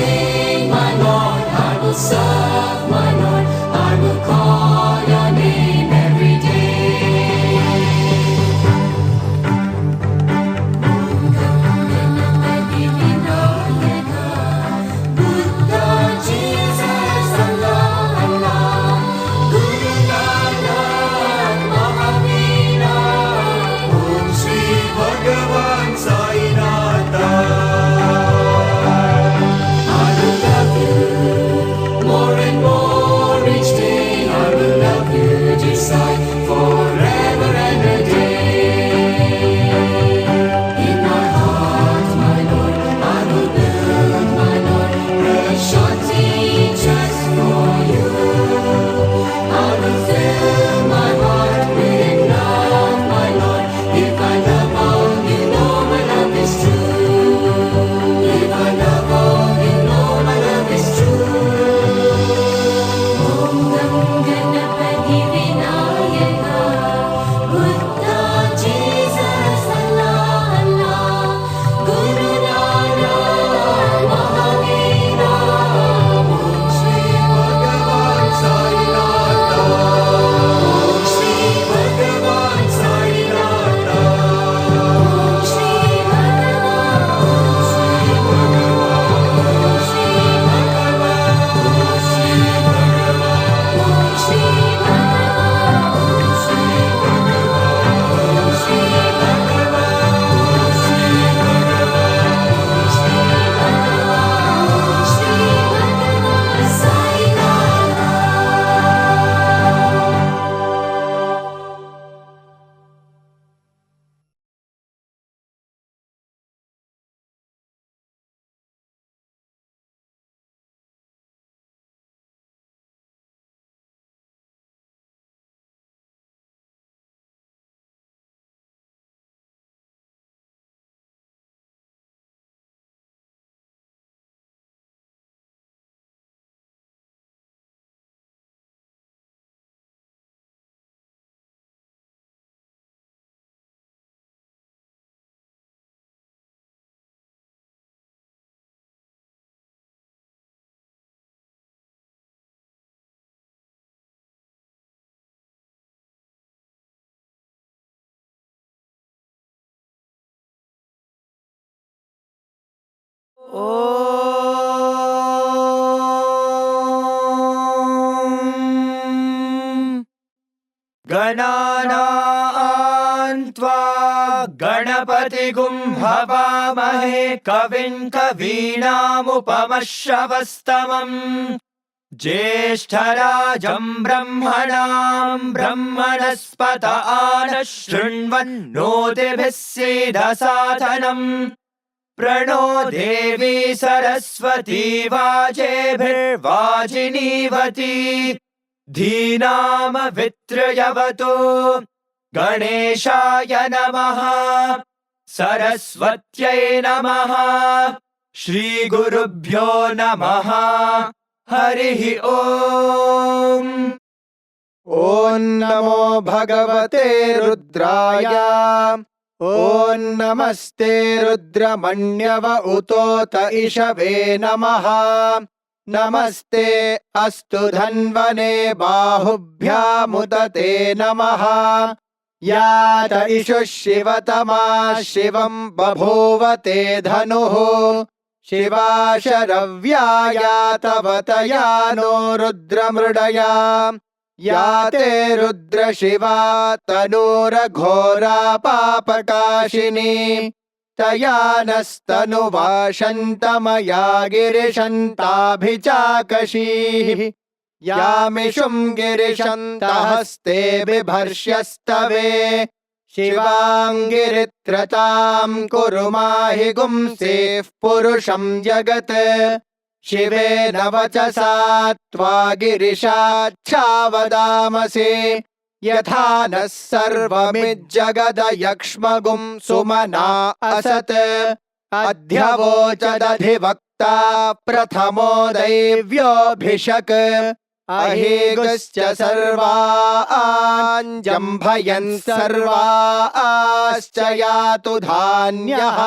sing, my Lord, I will serve, my Lord, I will call your name every day. Buddha, Jesus, Allah, Allah, Guru Nanak, Mahavira, Om Shri Bhagavan Sai Nata. I will love you more and more each day. I will love you, decide forever and a day. In my heart, my Lord, I will build, my Lord, Prashanti just for you. I will fill my heart with love, my Lord. If I love all, you know my love is true. If I love all, you know my love is true. Om Gam Ganapati Vinayaka, Buddha, Jesus, Allah, Allah, Guru Nanak, Mahavira, Om Shri Bhagavan Sai Nata. Om Shri Bhagavan Sai Nata. Om Shri Bhagavan, Om Shri Bhagavan, Om Shri Bhagavan, Om Shri Bhagavan, Om Shri Bhagavan, Om Shri Bhagavan, Om Shri Bhagavan, Om Shri Bhagavan Sai Nata. गणानां त्वा गणपतिगुं हवामहे कविं कवीनामुपमश्रवस्तमम् ज्येष्ठराजं ब्रह्मणां ब्रह्मणस्पत आनः शृण्वन्नोतिभिः सीदसादनम् प्रणो देवी सरस्वती वाजेभिर्वाजिनीवती धीनामवित्रयवतु गणेशाय नमः सरस्वत्यै नमः श्रीगुरुभ्यो नमः हरिः ओम्। ॐ नमो भगवते रुद्राय। ॐ नमस्ते रुद्रमण्यव उतोत इषवे नमः। नमस्ते अस्तु धन्वने बाहुभ्यामुदते नमः। यात इषुः शिवतमा शिवं बभूवते धनुः। शिवा शरव्यायातवतया नो रुद्रमृडया। याते रुद्रशिवा तनूरघोरा पापकाशिनी। तया नस्तनुवाशन्तमया गिरिशन्ताभिचाकशीः। यामिषुं गिरिशन्तहस्ते बिभर्ष्यस्तवे। शिवाङ्गिरित्रतां कुरु माहि गुंसेः पुरुषं जगत्। शिवेन वचसा त्वा गिरिशाच्छावदामसि। यथा नः सर्वमिज्जगदयक्ष्मगुं सुमना असत्। अध्यवोचदधिवक्ता प्रथमो दैव्योऽभिषक्। अहेगश्च सर्वाञ्जम्भयन् सर्वाश्च यातु धान्यः।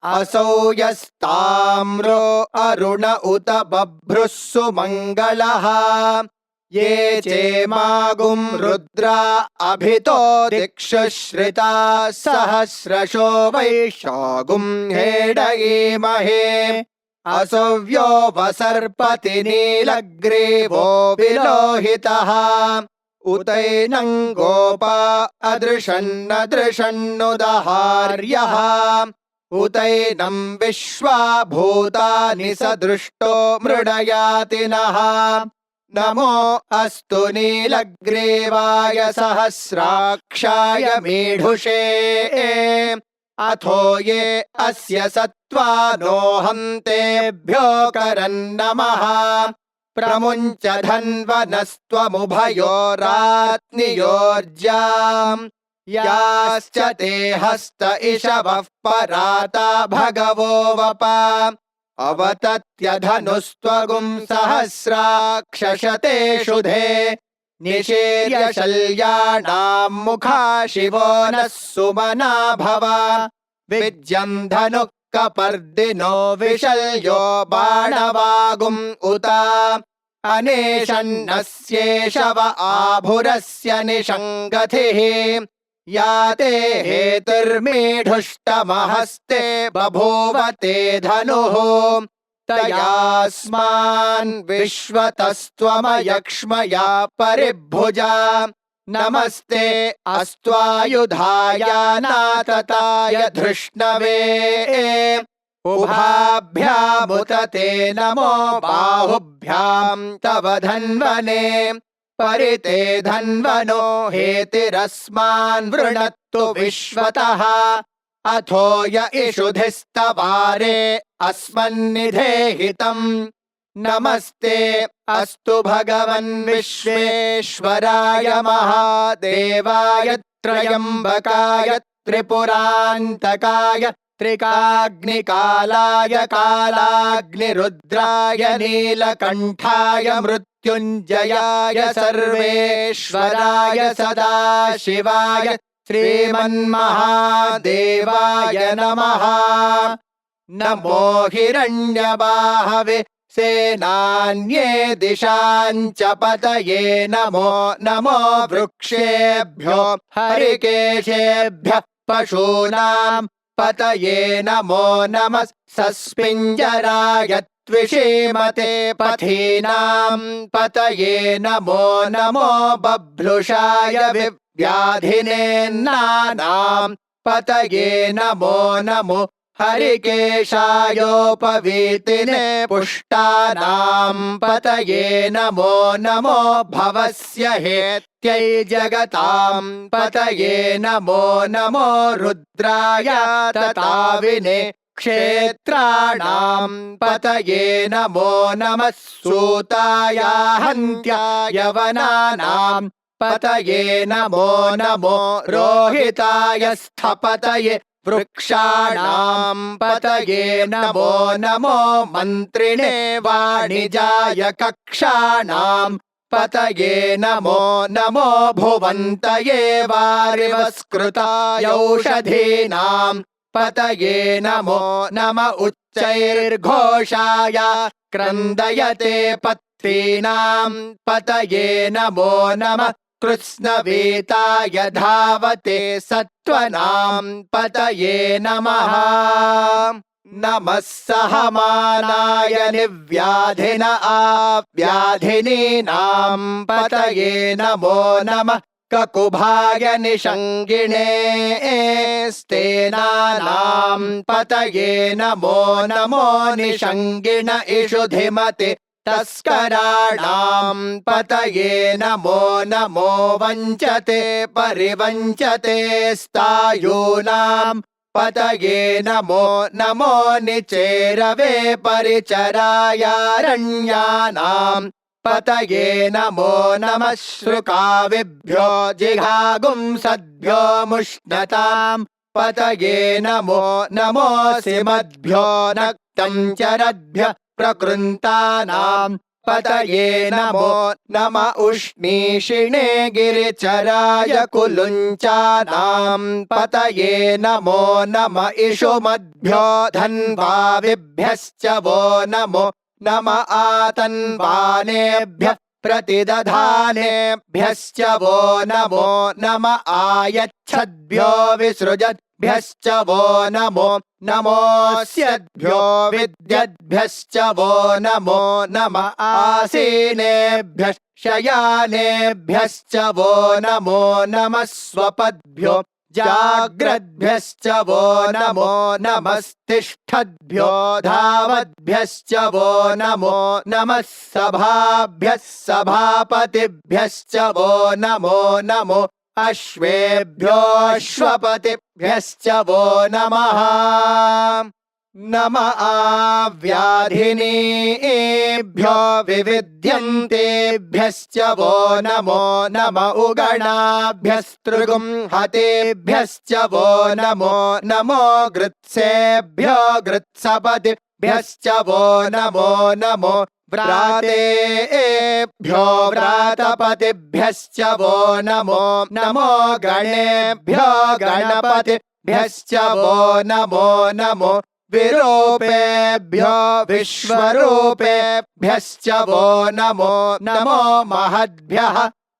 असौ यस्ताम्रो अरुण उत बभ्रुः सुमङ्गलः ये चेमागुं रुद्रा अभितो दिक्षु श्रिता सहस्रशो वैशागुं हेडयेमहे असव्यो वसर्पति नीलग्रीवो विलोहितः उतैनं गोपा अदृशन्नदृशन्नुदहार्यः उतैनं विश्वा भूतानि सदृष्टो मृडयाति नः नमो अस्तु नीलग्रीवाय सहस्राक्षाय मीढुषे अथो ये अस्य सत्त्वानो हन्तेभ्यो करन्नमः प्रमुञ्च धन्वनस्त्वमुभयोरात्नियोर्जाम् याश्च ते हस्त इषवः पराता भगवो वप अवतत्यधनुस्त्वगुं सहस्राक्षशते शुधे निशीर्य शल्याणां मुखा शिवो नः सुमना भव विज्यं धनुः कपर्दिनो विशल्यो बाणवागुम् उत अनेशन्नस्येषव आभुरस्य निषङ्गतिः याते हेतुर्मीढुष्टमहस्ते बभूव ते धनुः तयास्मान् विश्वतस्त्वमयक्ष्मया परिभुजा नमस्ते अस्त्वायुधाय नातताय धृष्णवे उभाभ्यामुत ते नमो बाहुभ्यां तव धन्वने परिते धन्वनो हेतिरस्मान् वृणत्तु विश्वतः अथो य इषुधिस्तवारे अस्मन्निधेहितम् नमस्ते अस्तु भगवन् विश्वेश्वराय महादेवाय त्रयम्बकाय त्रिपुरान्तकाय त्रिकाग्निकालाय कालाग्निरुद्राय नीलकण्ठाय मृत्युञ्जयाय सर्वेश्वराय सदाशिवाय श्रीमन्महादेवाय नमः नमो हिरण्यबाहवे सेनान्ये दिशाञ्च पतये नमो नमो वृक्षेभ्यो हरिकेशेभ्यः पशूनां पतये नमो नमः सस्पिञ्जराय त्विषीमते पथीनां पतये नमो नमो बभ्रुषाय व्याधिनेन्नानां पतये नमो नमो हरिकेशायोपवीतिने पुष्टानां पतये नमो नमो भवस्य हेत्यै जगतां पतये नमो नमो रुद्राय तताविने क्षेत्राणां पतये नमो नमः सूताय हन्त्याय वनानां पतये नमो नमो रोहिताय स्थपतये वृक्षाणां पतये नमो नमो मन्त्रिणे वाणिजाय कक्षाणां पतये नमो नमो भुवन्तये वारिवस्कृताय औषधीनां पतये नमो नम उच्चैर्घोषाय क्रन्दयते पत्रीणां पतये नमो नमः कृत्स्नवेताय धावते सत्त्वनां पतये नमः नमः सहमानाय निव्याधिन आव्याधिनीनां पतये नमो नमः ककुभाय निषङ्गिणे स्तेनानां पतये नमो नमो निषङ्गिण इषुधिमते तस्कराणां पतये नमो नमो वञ्चते परिवञ्चते स्तायूनां पतये नमो नमो निचेरवे परिचरायारण्यानां पतये नमो नमः श्रुकाविभ्यो जिघागुंसद्भ्यो मुष्णतां पतये नमो नमो सिमद्भ्यो नक्तं चरद्भ्यः प्रकृन्तानां पतये नमो नम उष्णीषिणे गिरिचराय कुलुञ्चानां पतये नमो नम इषुमद्भ्यो धन्वाविभ्यश्च वो नमो नम आतन्वानेभ्यः प्रतिदधानेभ्यश्च वो नमो नम आयच्छद्भ्यो विसृजद्भ्यश्च वो नमो नमोऽस्यद्भ्यो विद्यद्भ्यश्च वो नमो नम आसीनेभ्यः शयानेभ्यश्च वो नमो नमः स्वपद्भ्यो जाग्रद्भ्यश्च वो नमो नमस्तिष्ठद्भ्यो धावद्भ्यश्च वो नमो नमः सभाभ्यः सभापतिभ्यश्च वो नमो नमो अश्वेभ्योऽश्वपतिभ्यश्च वो नमः नम आव्याधिनीभ्यो विविध्यन्तेभ्यश्च वो नमो नम उगणाभ्यस्त्रिगुंहतेभ्यश्च वो नमो नमो गृत्सेभ्यो गृत्सपतिभ्यश्च वो नमो नमो व्रातेभ्यो व्रातपतिभ्यश्च वो नमो नमो गणेभ्यो गणपतिभ्यश्च वो नमो नमो विरूपेभ्यो विश्वरूपेभ्यश्च वो नमो नमो महद्भ्यः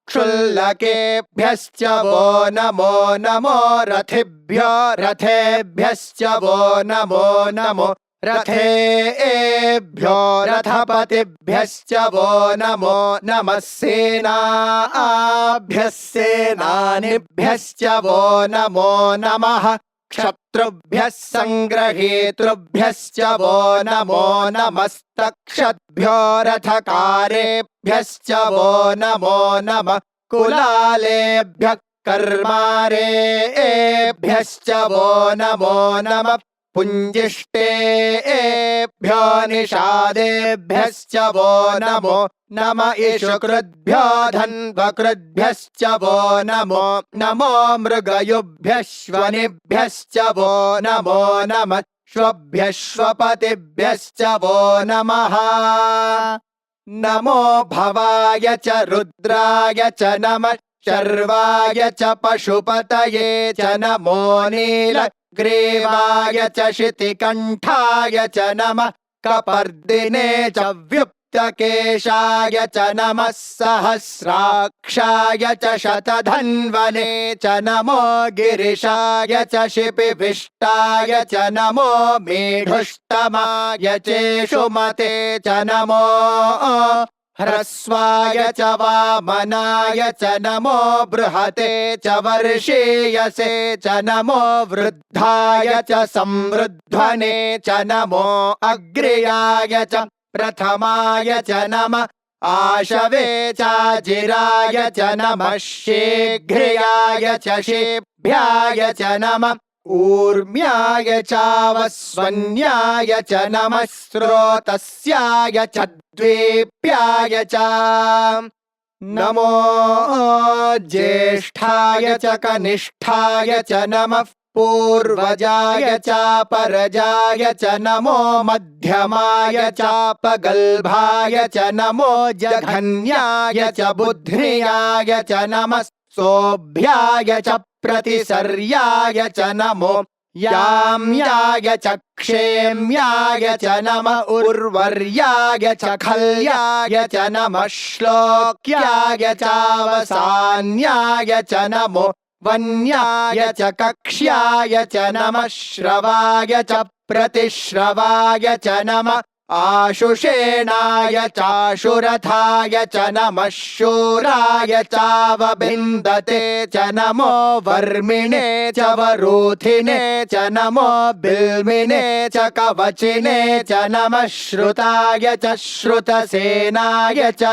क्षुल्लकेभ्यश्च वो नमो नमो रथिभ्यो रथेभ्यश्च वो नमो नमो रथेभ्यो रथपतिभ्यश्च वो नमो नमः सेनाभ्यः सेनानिभ्यश्च वो नमो नमः क्षत्रुभ्यः संग्रहेतृभ्यश्च वो नमो नमस्तक्षद्भ्यो रथकारेभ्यश्च वो नमो नमः कुलालेभ्यः कर्मारेभ्यश्च वो नमो नमः पुञ्जिष्टेभ्यो निषादेभ्यश्च वो नमो नम इषुकृद्भ्यो धन्वकृद्भ्यश्च वो नमो नमो मृगयुभ्यश्वनिभ्यश्च वो नमो नमः श्वभ्यश्वपतिभ्यश्च वो नमः नमो भवाय च रुद्राय च नमः शर्वाय च पशुपतये च नमो नीलग्रीवाय च शितिकण्ठाय च नमः कपर्दिने च व्युप्तकेशाय च नमः सहस्राक्षाय च शतधन्वने च नमो गिरिशाय च शिपिविष्टाय च नमो मेढुष्टमाय चेषुमते च नमो ह्रस्वाय च वामनाय च नमो बृहते च वर्षीयसे च नमो वृद्धाय च संवृध्वने च नमो अग्र्याय च प्रथमाय च नमः आशवे चाजिराय च नमः शीघ्र्याय च शेभ्याय च नमः ऊर्म्याय चावस्वन्याय च नमः स्रोतस्याय च द्वीप्याय च नमो ज्येष्ठाय च कनिष्ठाय च नमः पूर्वजाय चापरजाय च नमो मध्यमाय चापगल्भाय च नमो जघन्याय च बुद्ध्याय च नमः सोभ्याय च प्रतिसर्याय च नमो याम्याय च क्षेम्याय च नमः उर्वर्याय च खल्याय च नमः श्लोक्याय चावसान्याय च नमो वन्याय च कक्ष्याय च नमः श्रवाय च प्रतिश्रवाय च नमः आशुषेणाय चाशुरथाय च नमः शूराय चावबिन्दते च नमो वर्मिणे च वरूथिने च नमो बिल्मिने च कवचिने च नमः श्रुताय च श्रुतसेनाय च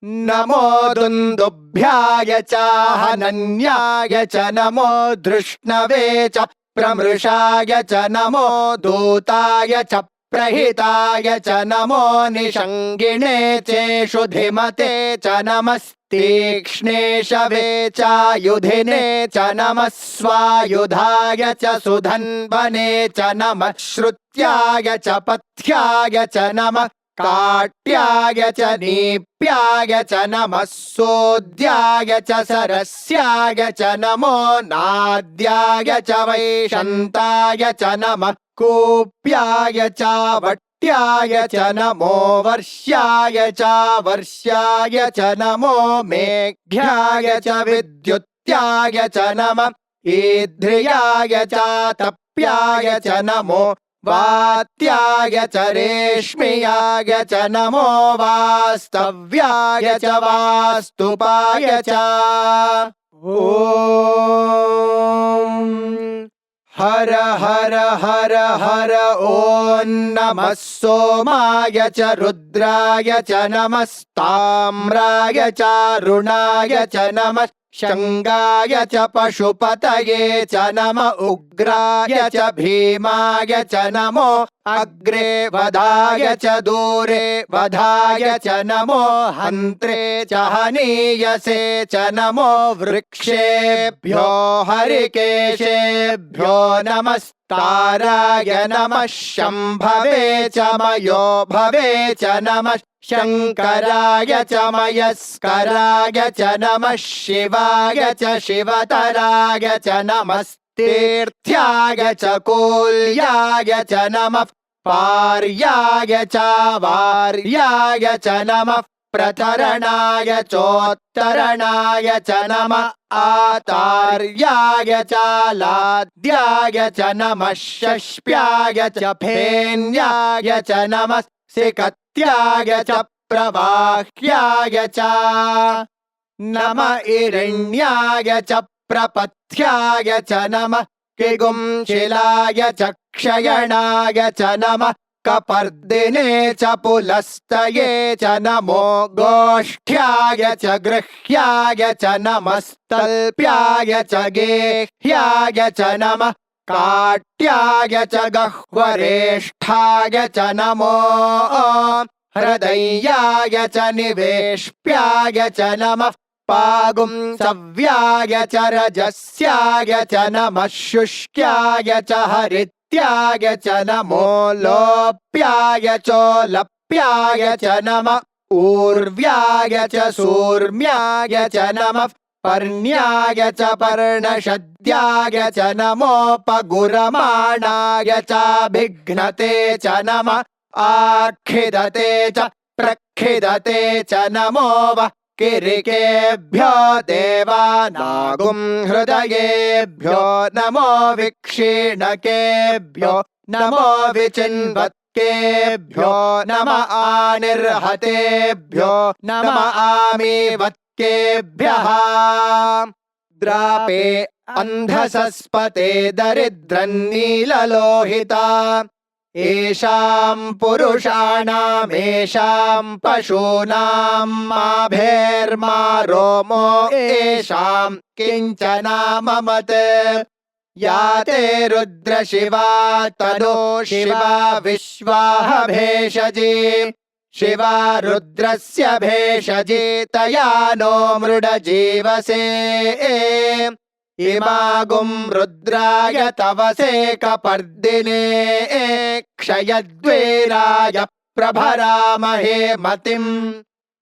नमो दुन्दुभ्याय च हनन्याय च नमो धृष्णवे च प्रमृषाय च नमो दूताय च प्रहिताय च नमो निषङ्गिणे चेषुधिमते च नमस्तीक्ष्णेशवे चायुधिने च नमः स्वायुधाय च सुधन्वने च नमः श्रुत्याय च पथ्याय च नमः काट्याय च नीप्याय च नमः सोद्याय च सरस्याय च नमो नाद्याय च वैशन्ताय च नमः कूप्याय च वट्याय च नमो वर्ष्याय च वर्ष्याय च नमो मेघ्याय च विद्युत्याय च नमः ईध्र्याय च तप्याय च नमो वात्याय च रेश्म्याय च नमो वास्तव्याय च वास्तुपाय च ॐ हर हर हर हर ॐ नमः सोमाय च रुद्राय च नमस्ताम्राय च रुणाय च नमः शङ्गाय च पशुपतये च नम उग्राय च भीमाय च नमो अग्रे वधाय च दूरे वधाय च नमो हन्त्रे च हनीयसे च नमो वृक्षेभ्यो हरिकेशेभ्यो नमस्ताराय नमः शम्भवे च मयो भवे च नमः शङ्कराय च मयस्कराय च नमः शिवाय च शिवतराय च नमस्तीर्थ्याय च कूल्याय च नमः पार्याय च वार्याय च नमः प्रतरणाय चोत्तरणाय च नमः आतार्याय च लाद्याय च नमः शष्प्याय च फेन्याय च नमः सिकत्याय च प्रवाह्याय च नम इरण्याय च प्रपथ्याय च नमः किगुंशिलाय च क्षयणाय च नमः कपर्दिने च पुलस्तये च नमो गोष्ठ्याय च गृह्याय च नमस्तल्प्याय च गेह्याय च नमः काट्याय च गह्वरेष्ठाय च नमो हृदयाय च निवेश्प्याय च नमः पागुंसव्याय च रजस्याय च नमः शुष्क्याय च हरित्याय च नमो लोप्याय चोलप्याय च नमः ऊर्व्याय च सूर्म्याय च नमः पर्ण्याय च पर्णशद्याय च नमोपगुरमाणाय च भिघ्नते च नमः आखिदते च प्रखिदते च नमो वः किरिकेभ्यो देवानागुं हृदयेभ्यो नमो विक्षीणकेभ्यो नमो विचिन्वत्केभ्यो नम आनिर्हतेभ्यो नम आमीवत्केभ्यः द्रापे अन्धसस्पते दरिद्रन्नीललोहिता येषां पुरुषाणामेषां पशूनां माभेर्मा रोमो येषां किञ्चनाममत् या ते रुद्रशिवा तनो शिवा विश्वाह भेषजी शिवा रुद्रस्य भेषजी तया नो मृडजीवसे इमागुं रुद्राय तवसे कपर्दिने क्षयद्वेराय प्रभरामहे मतिम्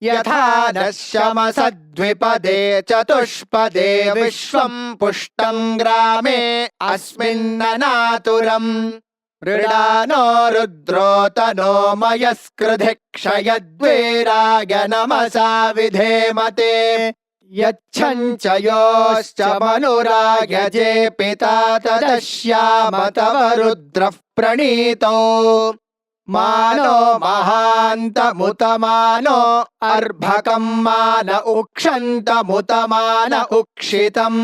यथा नः शमसद्विपदे चतुष्पदे विश्वं पुष्टं ग्रामे अस्मिन्ननातुरम् मृडानो रुद्रो तनो मयस्कृधि क्षयद्वेराय नमसा विधेमते यच्छञ्च योश्च मनुरायजे पिता तदश्याम तव रुद्रः प्रणीतो मानो महान्तमुतमानो अर्भकं मान उक्षन्तमुतमान उक्षितम्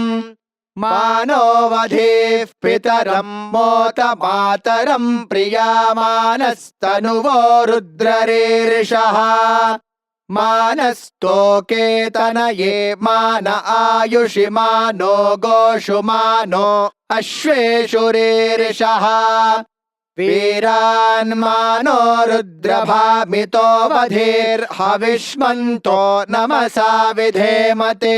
मानो वधेः पितरं मोत मातरं प्रियामानस्तनुवो रुद्ररीर्षः मानस्तोकेतनये मान आयुषि मानो गोषु मानो अश्वेषु रीर्षः वीरान् मानो रुद्रभामितो वधेर्हविष्मन्तो नमसा विधेमते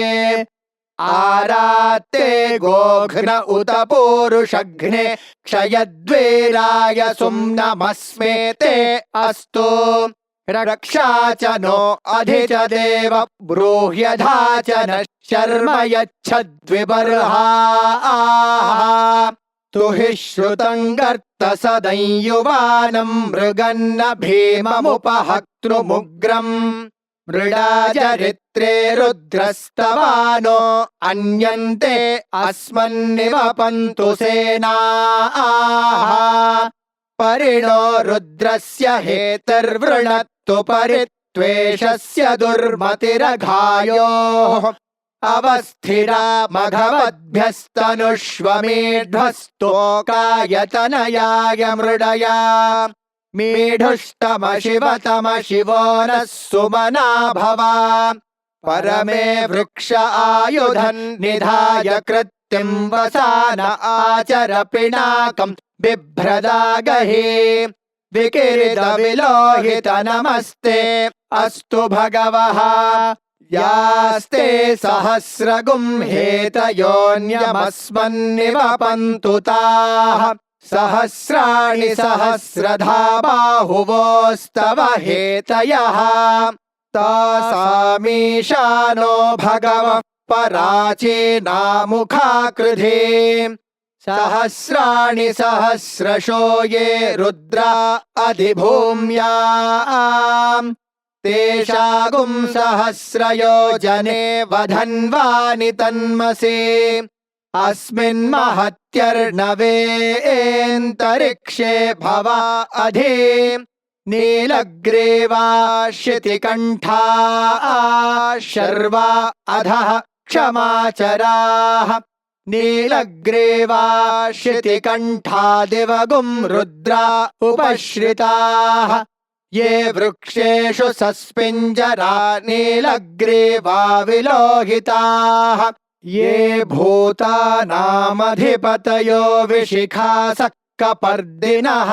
आरात्ते गोघ्न उत पूरुषघ्ने क्षयद्वेराय सुम्नमस्मे ते अस्तु रक्षा च नो अधि च देव ब्रूह्यधा च नः शर्म यच्छद्विबर्हाः तु हि श्रुतं गर्त सदंयुवानं मृगन्न भीममुपहक्तृमुग्रम् मृडाचरित्रे रुद्रस्तवानो अन्यन्ते अस्मन्निवपन्तु सेनाः परिणो रुद्रस्य हेतर्वृणत्तु परित्वेषस्य दुर्मतिरघायोः अवस्थिरा मघवद्भ्यस्तनुष्वमेढ्वस्तोकायतनयाय मृडया मेढुष्टमशिवतमशिवो नः सुमना भवा परमे वृक्ष आयुधन् निधाय कृत्तिं वसान आचर पिनाकं बिभ्रदागहे विकिरितविलोहित नमस्ते अस्तु भगवः यास्ते सहस्रगुं हेतयोऽन्यमस्मन्निवपन्तु ताः सहस्राणि सहस्रधा बाहुवोस्तव हेतयः तासामीशानो भगवः पराचीनामुखाकृधे सहस्राणि सहस्रशो ये रुद्रा अधिभूम्याम् तेषागुं सहस्रयोजने वधन्वानि तन्मसे अस्मिन्महत्यर्णवेऽन्तरिक्षे भवा अधि नीलग्रीवा शितिकण्ठा शर्वा अधः क्षमाचराः नीलग्रीवा शितिकण्ठा दिवगुं रुद्रा उपश्रिताः ये वृक्षेषु सस्पिञ्जरा नीलग्रीवा विलोहिताः ये भूतानामधिपतयो विशिखासः कपर्दिनः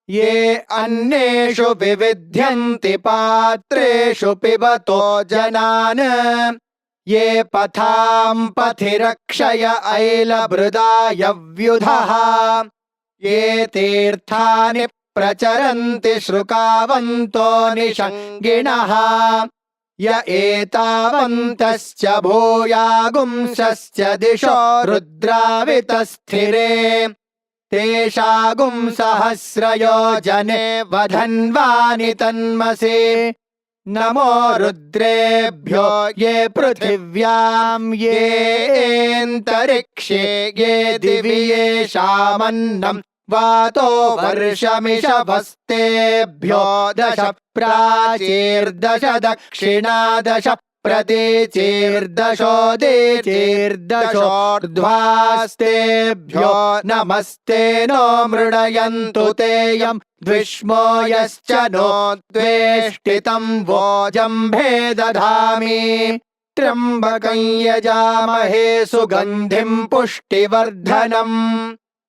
ये अन्येषु विविध्यन्ति पात्रेषु पिबतो जनान् ये पथां पथि रक्षय ऐलभृदायव्युधः ये तीर्थानि प्रचरन्ति श्रुकावन्तो निषङ्गिणः य एतावन्तश्च भूयागुंसश्च दिशो रुद्रावितस्थिरे तेषागुं सहस्रयोजने वधन्वानि तन्मसे नमो रुद्रेभ्यो ये पृथिव्यां येऽन्तरिक्षे ये दिवि येषामन्नं वातो वर्षमिषभस्तेभ्यो दश प्राचीर्दश दक्षिणादश प्रतीचीर्दशोदीचीर्दशोर्ध्वास्तेभ्यो नमस्ते नो मृडयन्तु तेयं द्विष्मो यश्च नो द्वेष्टितं वोजम्भे दधामि त्र्यम्बकं यजामहे सुगन्धिं पुष्टिवर्धनम्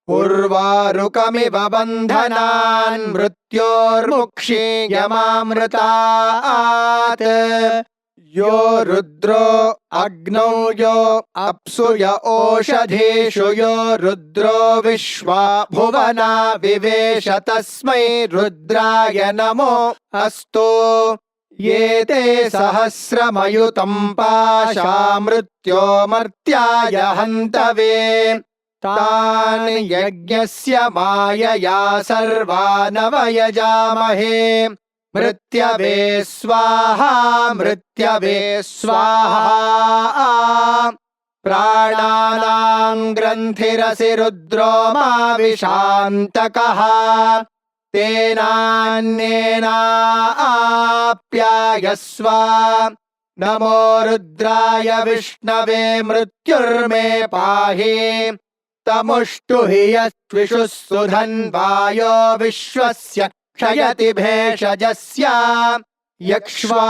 उर्वारुकमिव बन्धनान् मृत्योर्मुक्षीयमामृतात् यो रुद्रो अग्नौ यो अप्सु य ओषधीषु यो रुद्रो विश्वा भुवना विवेश तस्मै रुद्राय नमो अस्तु ये ते सहस्रमयुतं पाशा मृत्योमर्त्याय हन्तवे तान् यज्ञस्य मायया सर्वानवयजामहे मृत्यवे स्वाहा मृत्यवे स्वाहा प्राणानां ग्रन्थिरसि रुद्रो मा विशान्तकः तेनान्येनाप्यायस्व नमो रुद्राय विष्णवे मृत्युर्मे पाहि तमुष्टु हि यस्विषुः सुधन्वायो विश्वस्य क्षयति भेषजस्य यक्ष्वा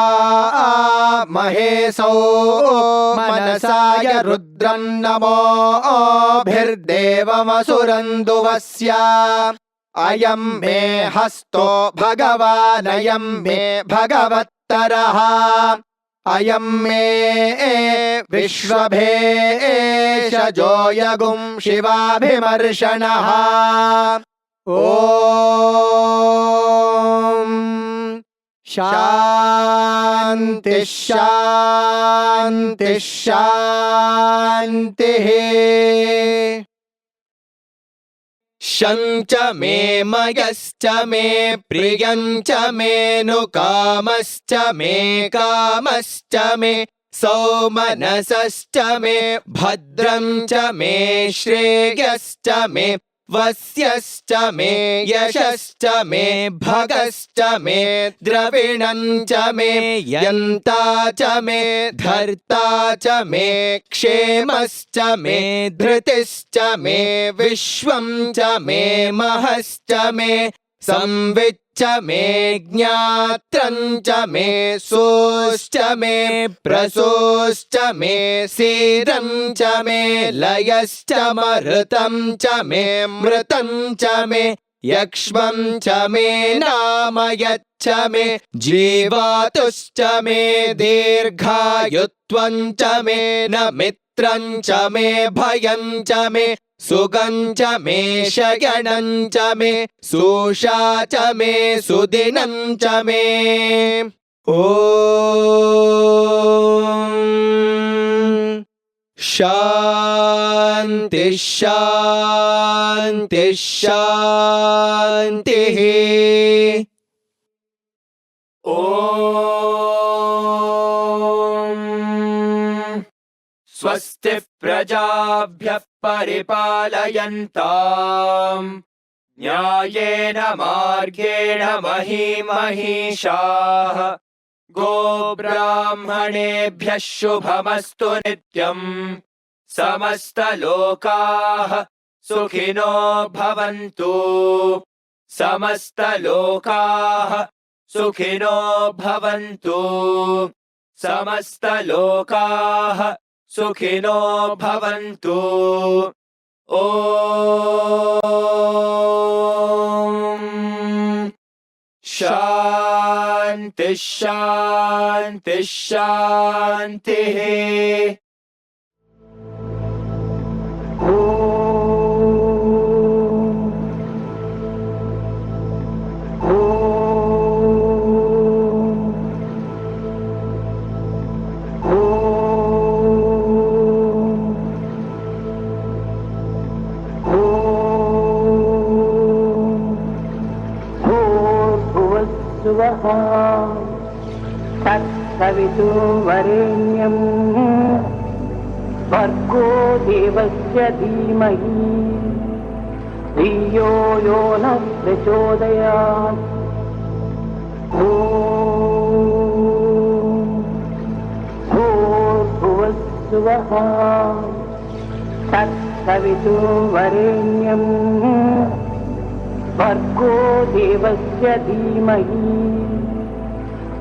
महेशो मनसाय रुद्रं नमोभिर्देवमसुरन्दुवस्य अयं मे हस्तो भगवानयं मे भगवत्तरः अयं मे विश्वभेषजो यगुं शिवाभिमर्शनः ॐ शान्ति शान्ति शान्तिः शञ्च मे मयश्च मे प्रियञ्च मेऽनुकामश्च मे कामश्च मे सौमनसश्च मे भद्रञ्च मे श्रेयश्च मे वस्यश्च मे यशश्च मे भगश्च मे द्रविणञ्च मे यन्ता च मे धर्ता च मे क्षेमश्च मे धृतिश्च मे विश्वं च मे महश्च मे संविच्च मे ज्ञात्रं च मे सोश्च मे प्रसोश्च मे सीरं च मे लयश्च मरुतं च मे मृतं च मे यक्ष्मं च मे नामयच्च मे जीवातुश्च मे दीर्घायुत्वं च मे न मित्रं च मे भयं च मे सुगं च मे शयनं च मे सुषा च मे सुदिनं च मे ॐ शान्ति शान्ति शान्तिः ॐ स्वस्ति प्रजाभ्यः परिपालयन्तां न्यायेन मार्गेण महीमहीषाः गोब्राह्मणेभ्यः शुभमस्तु नित्यम् समस्तलोकाः सुखिनो भवन्तु समस्तलोकाः सुखिनो भवन्तु समस्तलोकाः सुखिनो भवन्तु ॐ शान्ति शान्ति शान्तिः तत्सवितुर्वरेण्यं भर्गो देवस्य धीमहि धियो यो नः प्रचोदयात् भूर्भुवस्सुवः तत्सवितुर्वरेण्यं भर्गो देवस्य धीमहि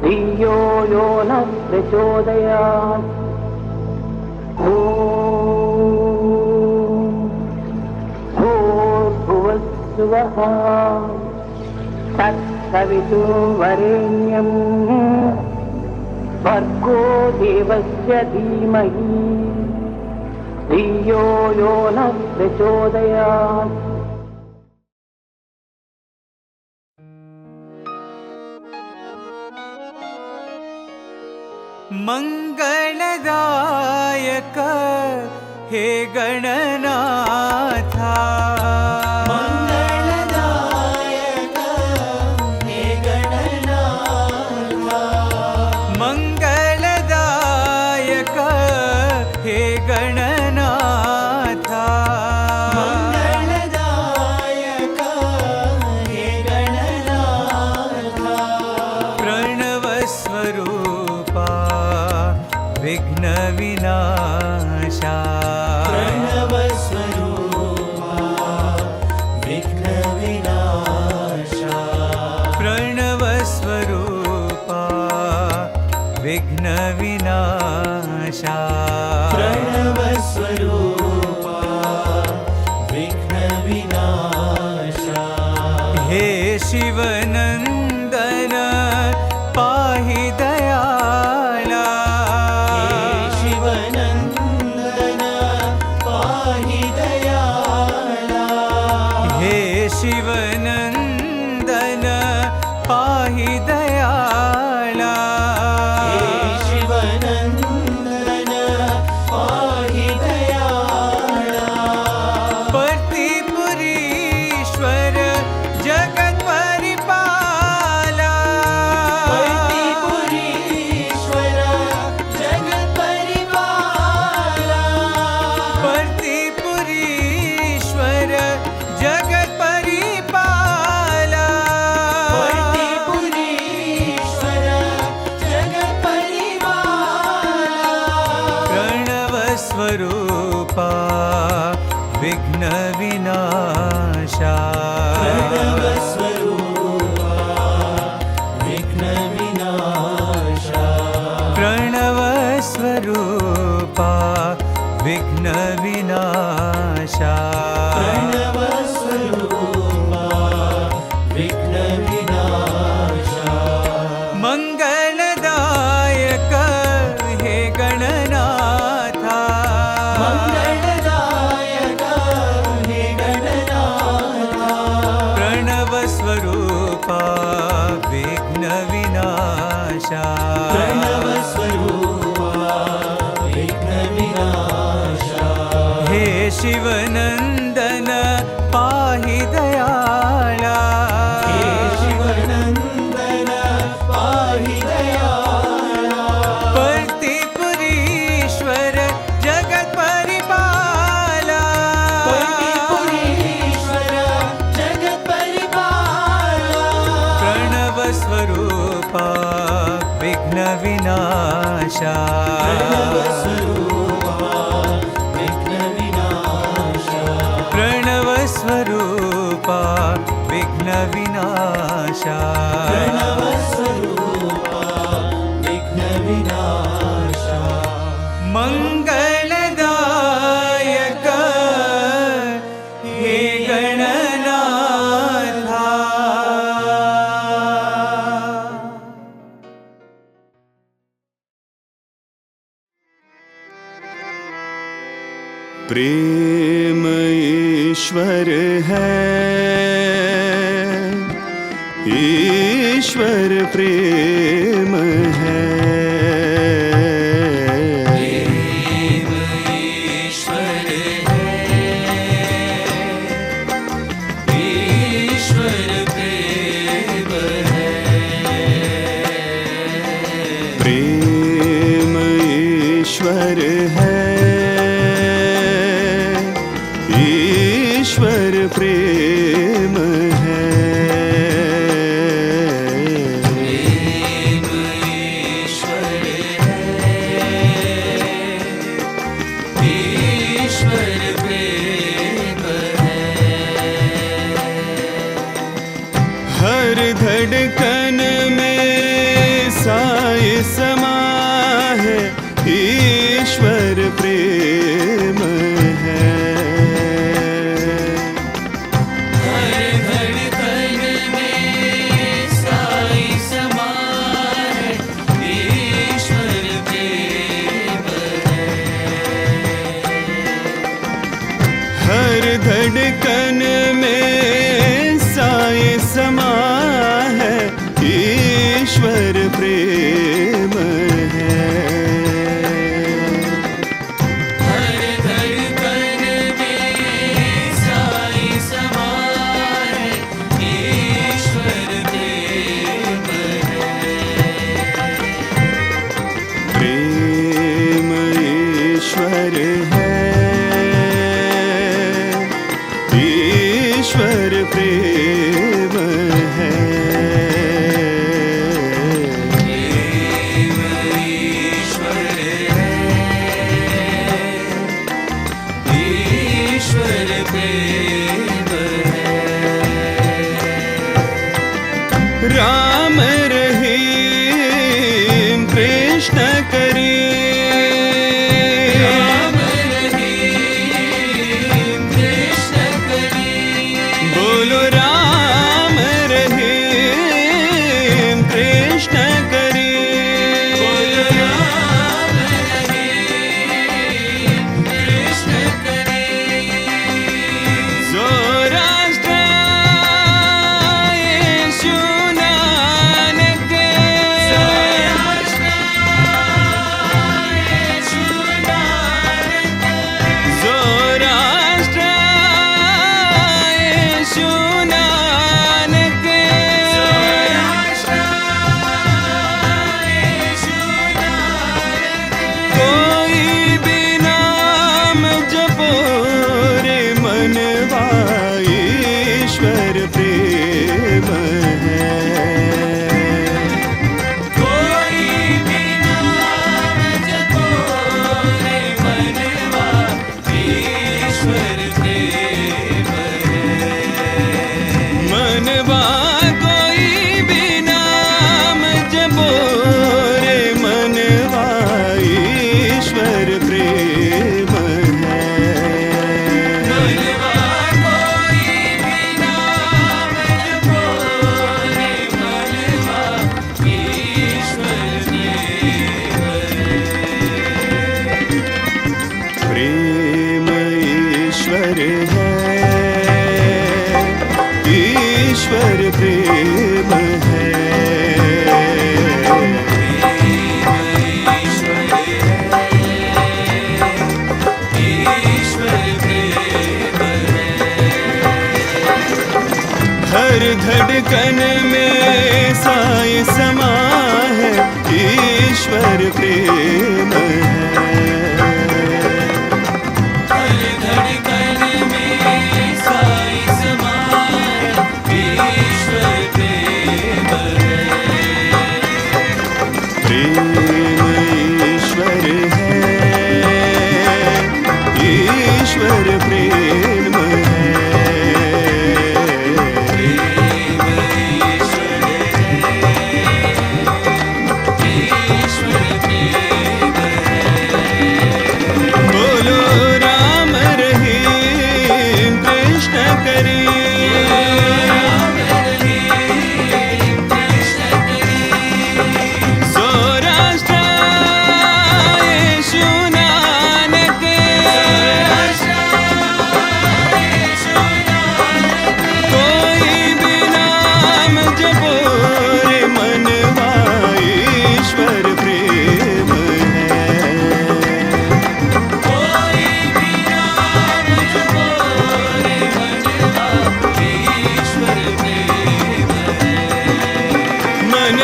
धियो यो नः प्रचोदयात् भूर्भुवस्सुवः तत्सवितुर्वरेण्यं भर्गो देवस्य धीमहि धियो यो नः प्रचोदयात् मंगलदायक हे गणनाथ मंगलदायक हे गणनाथ मंगलदायक हे गणनाथ मंगलदायक हे गणनाथ प्रणव स्वरूपा विघ्न विनाशा प्रणव स्वरूपा विघ्न विनाशा प्रणव स्वरूपा विघ्न विनाशा प्रणव स्वरूपा विघ्न विनाशा हे शिवनंदन पाहि दयाला हे शिवनंदन पाहि दयाला हे शिवनंदन पाहि दयाला विघ्न विनाशा प्रणव स्वरूपा विघ्न विनाशा मंगलदायक हे गणनाथा मंगलदायक हे गणनाथा प्रणव स्वरूपा विघ्न विनाशा प्रणव स्वरूपा विघ्न विनाशा हे शिवनंदन पाहि दयाळा हे शिवनंदन पाहि दयाळा पर्तिपुरीश्वर जगत परिपाला पर्तिपुरीश्वर जगत परिपाला प्रणव स्वरूपा विघ्न विनाशा प्रणव स्वरूपा विघ्न विनाशा प्रणव स्वरूपा विघ्न विनाशा प्रणव स्वरूपा विघ्न विनाशा मंगलदायक हे गणनाथा प्रेम ईश्वर है, ईश्वर प्रेम है। प्रेम ईश्वर है, ईश्वर प्रेम है। प्रेम ईश्वर है, ईश्वर प्रेम है। प्रेम ईश्वर है, ईश्वर प्रेम है। हर धड़कन में साई समा है, ईश्वर प्रेम है। हर धड़कन में साई समा है, ईश्वर प्रेम है। हर धड़कन में साई समा है, ईश्वर प्रेम है। हर धड़कन में साई समा है, ईश्वर प्रेम है। प्रेम ईश्वर है, ईश्वर प्रेम है। प्रेम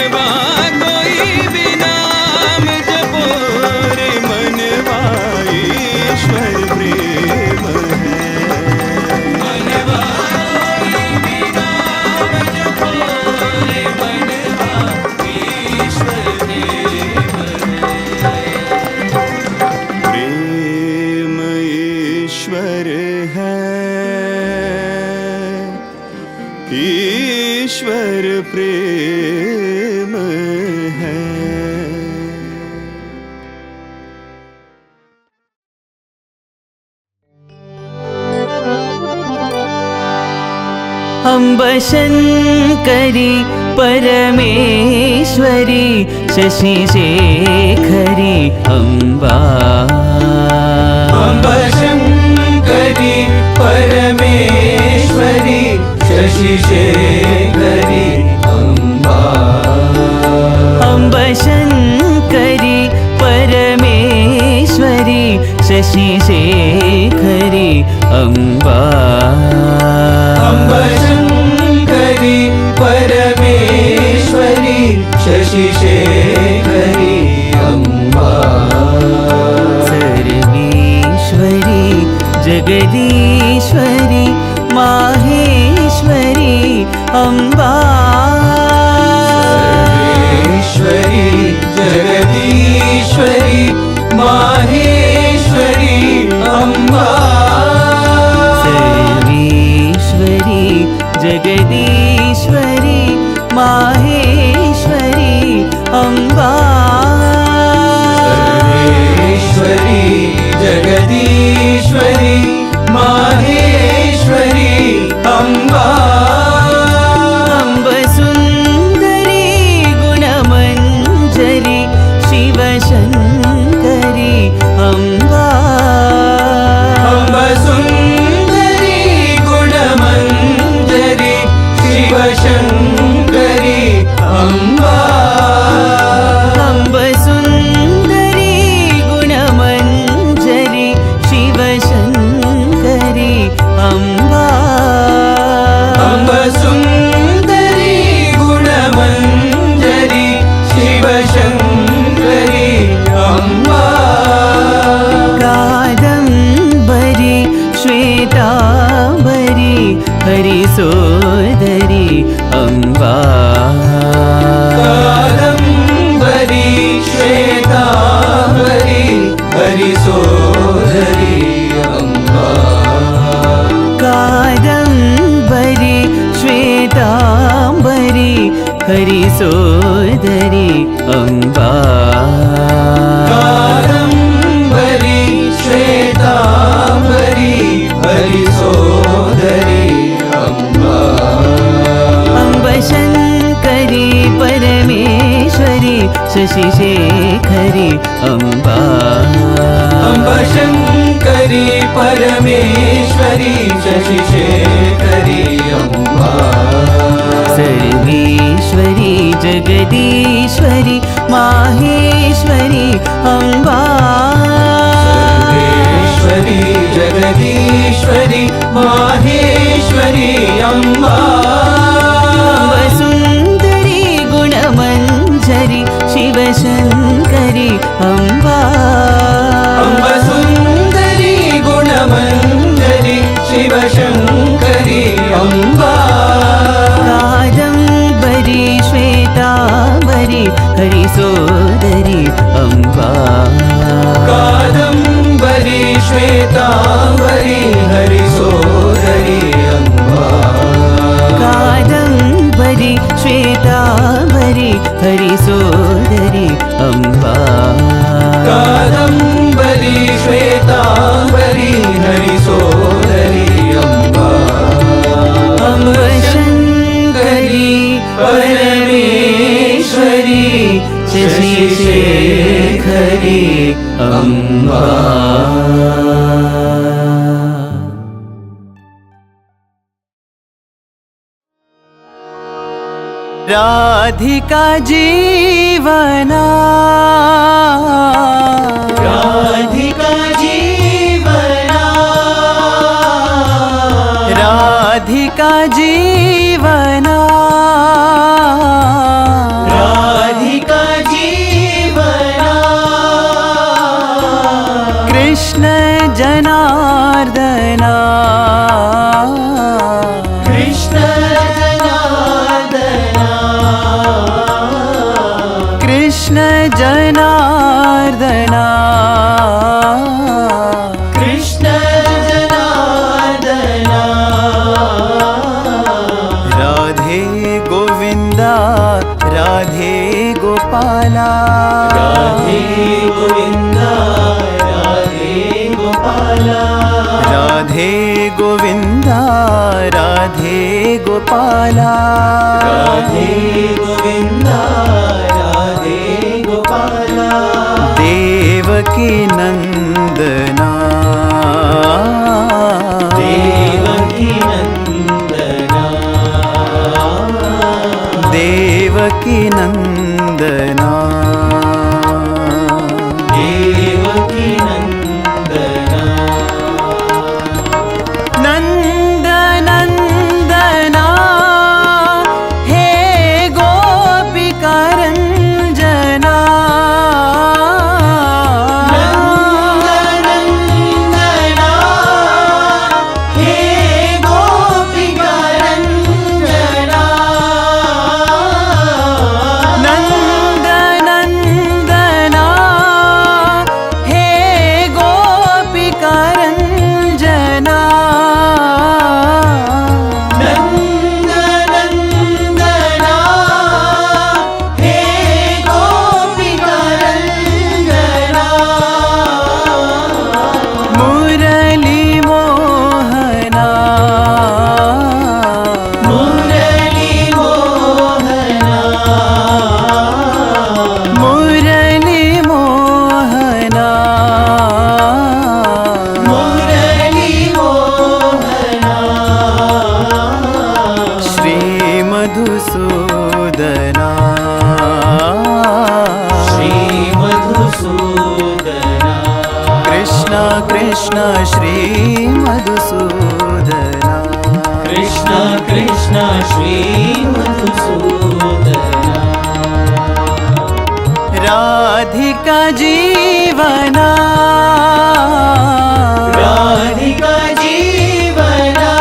मनवा कोई भी नाम जपो रे मनवा ईश्वर प्रेम है। मनवा कोई भी नाम जपो रे मनवा ईश्वर प्रेम है। प्रेम ईश्वर है, ईश्वर प्रेम है। अम्ब शङ्करि परमेश्वरि शशिशेखरि अम्बा। अम्ब शङ्करि परमेश्वरि शशिशेखरि अम्बा। अम्ब शङ्करि परमेश्वरि शशिशेखरि अम्बा। अम्ब शङ्करि परमेश्वरि शशिशेखरि अम्बा। सर्वेश्वरि जगदीश्वरि माहेश्वरि अम्बा। सर्वेश्वरि जगदीश्वरि माहेश्वरि अम्बा। सर्वेश्वरि जगदीश्वरि माहेश्वरि अम्बा। सर्वेश्वरि जगदीश्वरि माहेश्वरि अम्बा। अम्ब सुन्दरि गुणमञ्जरि शिवशङ्करि अम्बा। अम्ब सुन्दरि गुणमञ्जरि शिवशङ्करि अम्बा। अम्ब सुन्दरि गुणमञ्जरि शिवशङ्करि अम्बा। अम्ब सुन्दरि गुणमञ्जरि शिवशङ्करि अम्बा। कादम्बरि श्वेताम्बरि हरिसोदरि अम्बा। कादम्बरि श्वेताम्बरि हरिसोदरि अम्बा। कादम्बरि श्वेताम्बरि हरिसोदरि अम्बा। कादम्बरि श्वेताम्बरि हरिसोदरि अम्बा। अम्ब शङ्करि परमेश्वरि शशिशेखरि अम्बा। अम्ब शङ्करि परमेश्वरि शशिशेखरि अम्बा। सर्वेश्वरि जगदीश्वरि माहेश्वरि अम्बा। सर्वेश्वरि जगदीश्वरि माहेश्वरि अम्बा। अम्ब सुन्दरि गुणमञ्जरि शिवशङ्करि अम्बा। अम्ब सुन्दरि गुणमञ्जरि शिवशङ्करि अम्बा। कादम्बरि श्वेताम्बरि हरिसोदरि अम्बा। कादम्बरि श्वेताम्बरि हरिसोदरि अम्बा। कादम्बरि श्वेताम्बरि हरिसोदरि अम्बा। कादम्बरि श्वेताम्बरि हरिसोदरि अम्बा। अम्ब शङ्करि परमेश्वरि शशिशेखरि अम्बा। राधिका जीवना। राधिका जीवना। राधिका जीवना। जनार्दना कृष्ण जनार्दना कृष्ण जनार्दना कृष्ण जनार्दना राधे गोविंदा राधे गोपाला राधे गोविंदा राधे गोपाला राधे गोविंदा राधे गोपाला राधे गोविंदा राधे गोपाला देवकी नंदना देवकी नंदना देवकी नंदना देवकी नंदना नंद नंदना हे गोपिका रंजना नंदना हे गोपिका रंजना नंद नंदना हे गोपिका रंजना नंदना हे गोपिका रंजना मुरली मोहना मुरली मोहना मुरली मोहना मुरली मोहना श्री मधुसूदना श्री मधुसूदना कृष्ण कृष्ण श्री मधुसूदना कृष्ण कृष्ण श्री मधुसूदना राधिका जीवना राधिका जीवना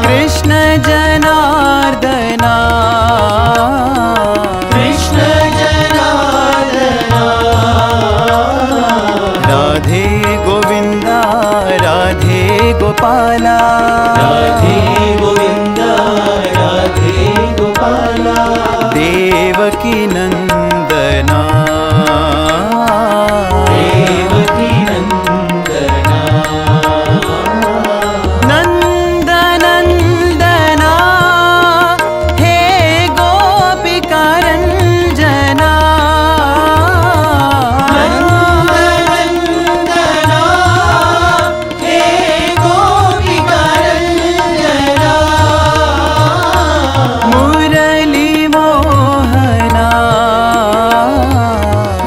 कृष्ण जनार्दना कृष्ण जनार्दना राधे गोविंदा राधे गोपाला राधे गोविंदा राधे गोपाला देवकी नंदना देवकी नंदना नंद नंदना हे गोपिका रंजना नंदना हे गोपिका रंजना मुरली मोहना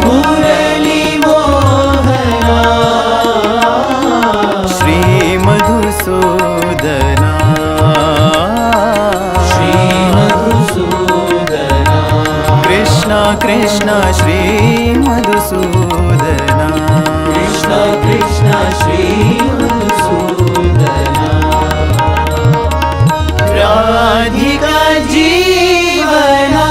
मुरली मोहना श्री मधुसूदना श्री मधुसूदना कृष्ण कृष्ण श्री मधुसूदना कृष्ण कृष्ण श्री मधुसूदना राधिका जीवना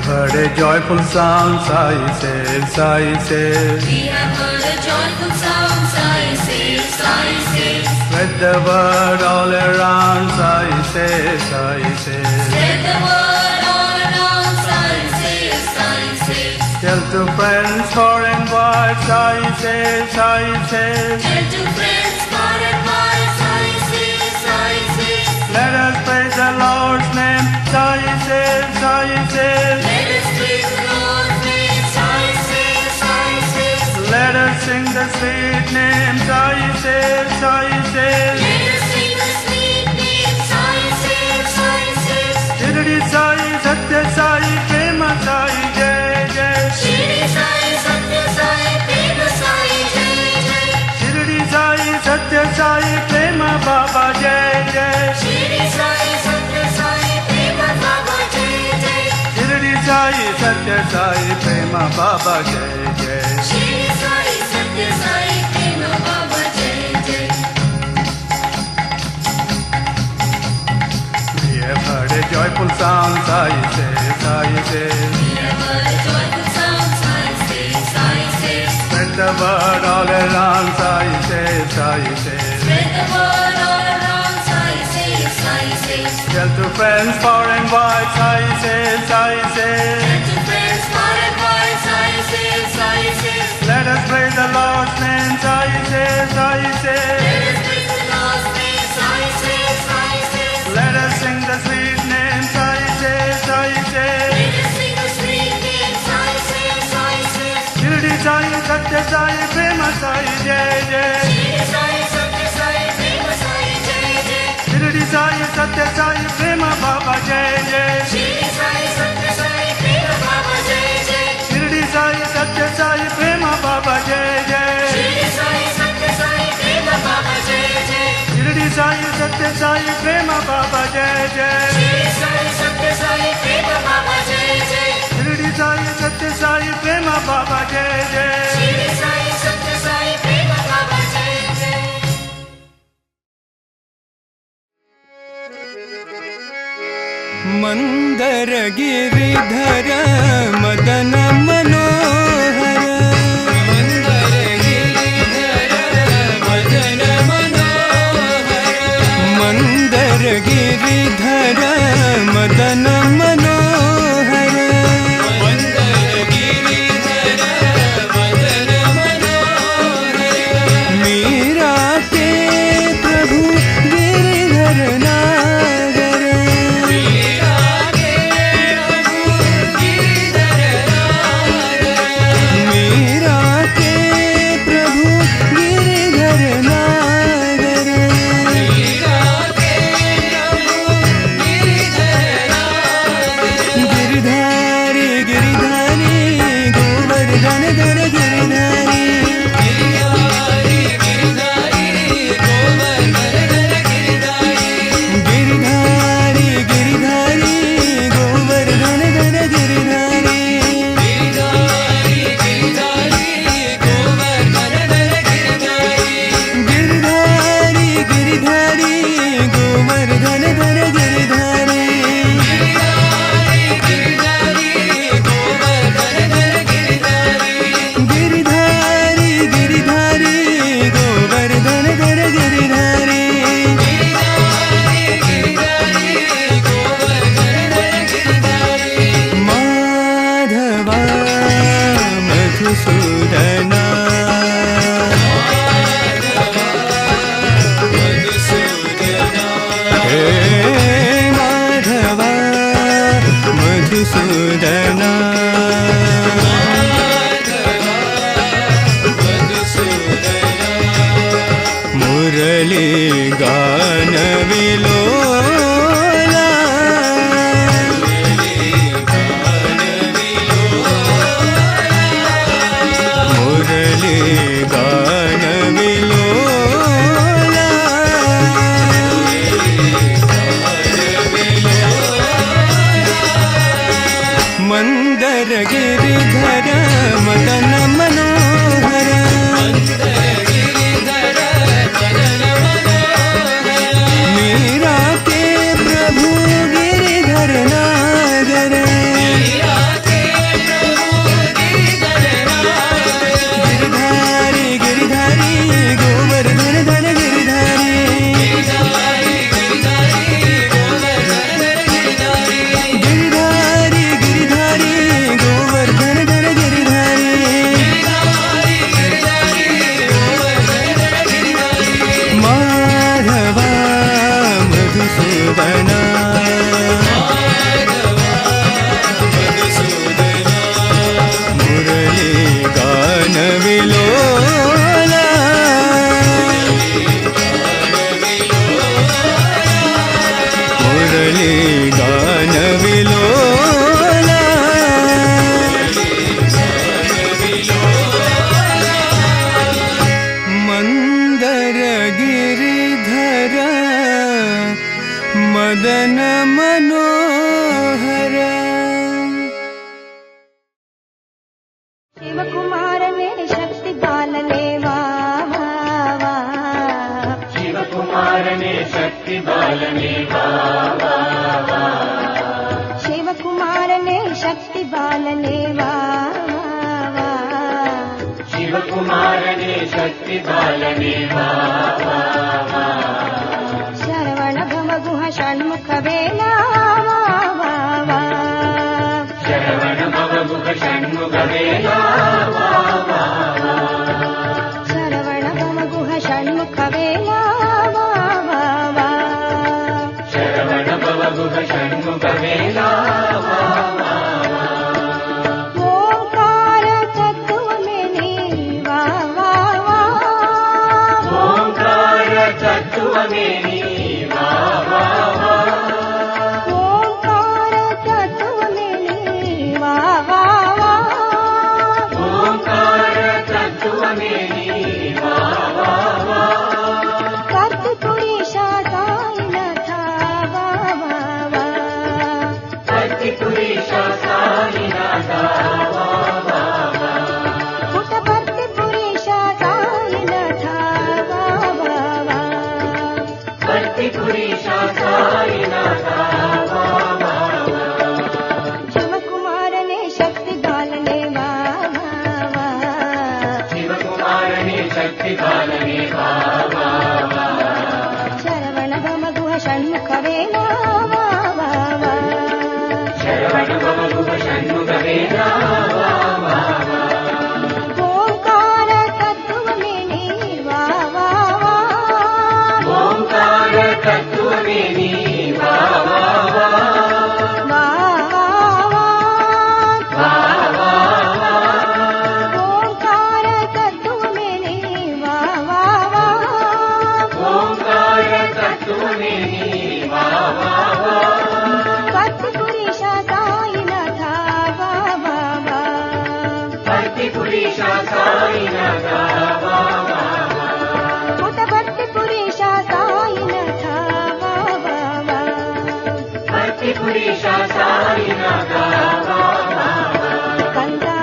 heard a joyful sound, Sai says, Sai says. We have heard a joyful sound, Sai says, Sai says. Spread the word all around, Sai says, Sai says. Spread the word all around, Sai says, Sai says. Tell to friends far and wide, Sai says, Sai says. Tell to friends far and wide, Sai says, Sai says. Let us praise the Lord's name, Sai says, Sai says. Let us praise the Lord's name, Sai says, Sai says. Let us sing the sweet name, Sai says, Sai says. Let us sing the sweet name, Sai says, Sai Satya Sai Prema Sai Jai Jai. Shirdi Sai Satya Sai Prema Sai Jai Jai. Shirdi Sai Satya Sai Prema Baba Jai Jai. Shirdi Sai Satya Sai Prema Baba Jai Jai. Shirdi Sai Satya Sai Prema Baba Jai Jai. Shirdi Sai Satya Sai Prema Baba Jai Jai. We have heard a joyful sound, Sai say, Sai say. We have heard a joyful sound, Sai say, Sai say. Spread the word all around, Sai say, Sai say. Spread the word all around, Sai say, Sai say. Tell to friends far and wide, Sai say, Sai say. Tell to friends far and wide, Sai say, Sai say. Let us praise the Lord's name, Sai say, Sai say. Let us praise the Lord's name, Sai say, Sai say. Let us sing the sweet name, Sai say, Sai say. Let us sing the sweet name, Sai say, Sai say. Shirdi Sai Satya Sai Prema Sai Jai Jai. Shirdi Sai Satya Sai Prema Sai Jai Jai. Shirdi Sai Satya Sai Prema Baba Jai Jai. Shirdi Sai Satya Sai Prema Baba Jai Jai. Shirdi Sai Satya Sai Prema Baba Jai Jai. Shirdi Sai Satya Sai Prema Baba Jai Jai. Shirdi Sai Satya Sai Prema Baba Jai Jai. Shirdi Sai Satya Sai Prema Baba Jai Jai. Shirdi Sai Satya Sai Prema Baba Jai Jai. Shirdi Sai Satya Sai Prema Baba Jai Jai. मंदर गिरिधर मदन मनोहर मंदर गिरिधर मदन मनोहर मंदर गिरिधर मदन मनोहर मंदर गिरिधर मदन मनोहर मीरा के प्रभु गिरिधर नागर मीरा के प्रभु गिरिधर नागर गिरिधारी गिरिधारी गोवर्धन धर गिरिधारी गिरिधारी गिरिधारी गोवर्धन धर गिरिधारी गिरिधारी गिरिधारी गोवर्धन धर गिरिधारी गिरिधारी गिरिधारी गोवर्धन धर गिरिधारी माधवा मधुसूदना हे माधवा मधुसूदना मुरली गान विलोला मुरली गान विलोला मंदर गिरिधर मदन मनोहर मीरा सुंदर गिरिधर मदन मनोहर शिव कुमार ने शक्ति बालने वा शिव कुमार ने शक्ति बालने वा शिव कुमार ने शक्ति बालने वा शिव कुमार ने शक्ति बालने वा शरवण भव गुह षण्मुख वेला शरवण भव गुह षण्मुख वेला शरवण भव गुह षण्मुख वेला शरवण भव गुह षण्मुख वेला ओंकार तत्व में नीवा ओंकार तत्व में नीवा ओंकार तत्व में नीवा ओंकार तत्व में नीवा कर्तपुरीशा साई न था कर्तिपुरीशा साईनाथा पुटभर्तिपुरीशा साई न था कर्तिपुरीशा साईनाथा शिव कुमार ने शक्ति बालने वा शिव कुमार ने शक्ति बालने वा शरवण भव गुह षण्मुख वेला शरवण भव गुह षण्मुख वेला ओंकार तत्व में नीवा ओंकार तत्व में नीवा ओंकार तत्व में नीवा ओंकार तत्व में नीवा कर्तपुरीशा साई न था कर्तिपुरीशा साईनाथा पुटभर्तिपुरीशा साई न था कर्तिपुरीशा साईनाथा कंदा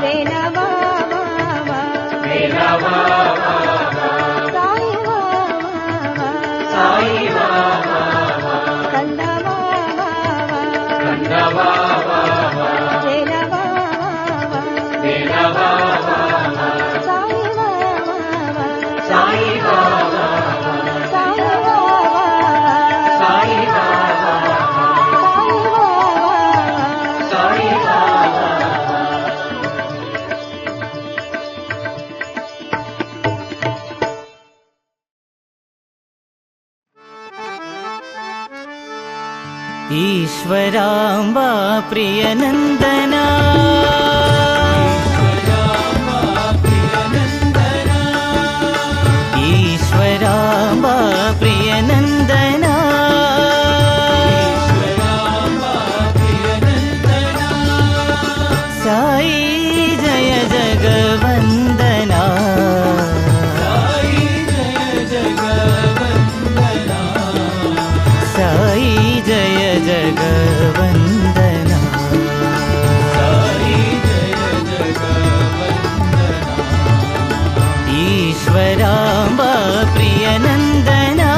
वेला वेला साई साई कंदा कंदा वेला वेला साई साई साई साई ईश्वराम्बा प्रियनन्दना ईश्वराम्बा प्रियनन्दना साई जय जगवन्दना साई जय जगवन्दना ईश्वराम्बा प्रियनन्दना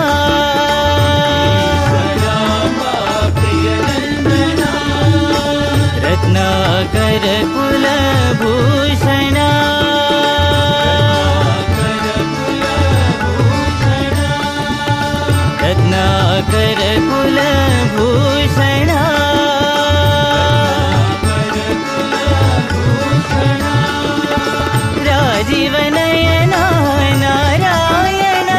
रत्नाकर कुलभूषणा रत्नाकर कुलभूषणा राजीवनयना नारायण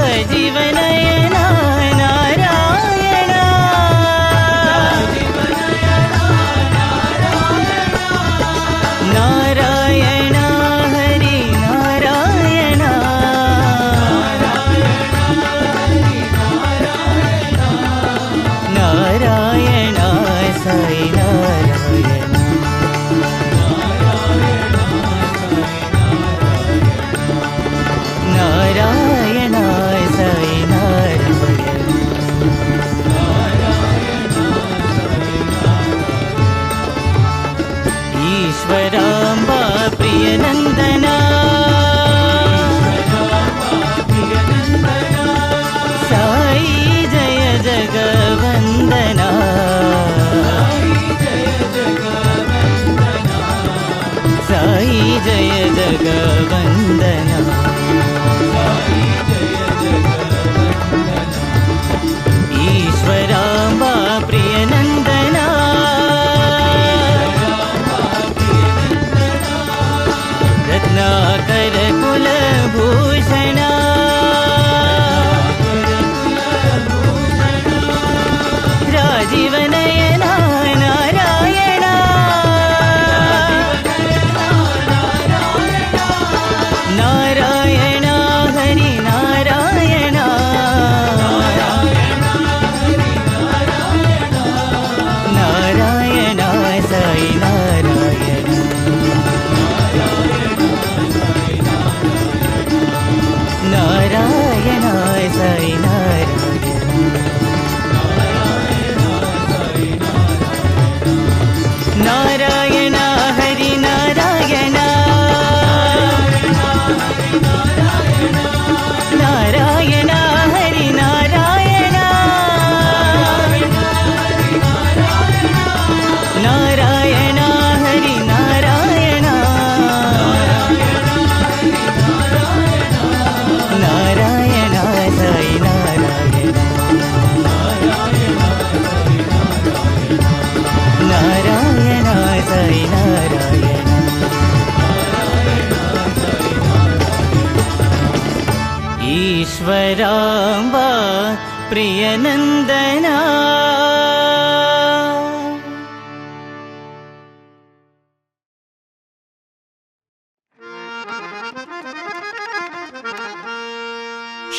राजीवनयना नारायण ईश्वराम्बा प्रियनन्दना साई जय जगवन्दना साई जय जगवन्दना ईश्वराम्बा प्रियनन्दना रत्नाकर कुलभूषणा राजीवनयना नारायणा नारायणा हरि नारायणा नारायणा साई नारायण नारायण साई नारायण नारायण हरि नारायण नारायण हरि नारायण नारायण हरि नारायण नारायण साई नारायण नारायण साई नारायण ईश्वराम्बा प्रियनन्दना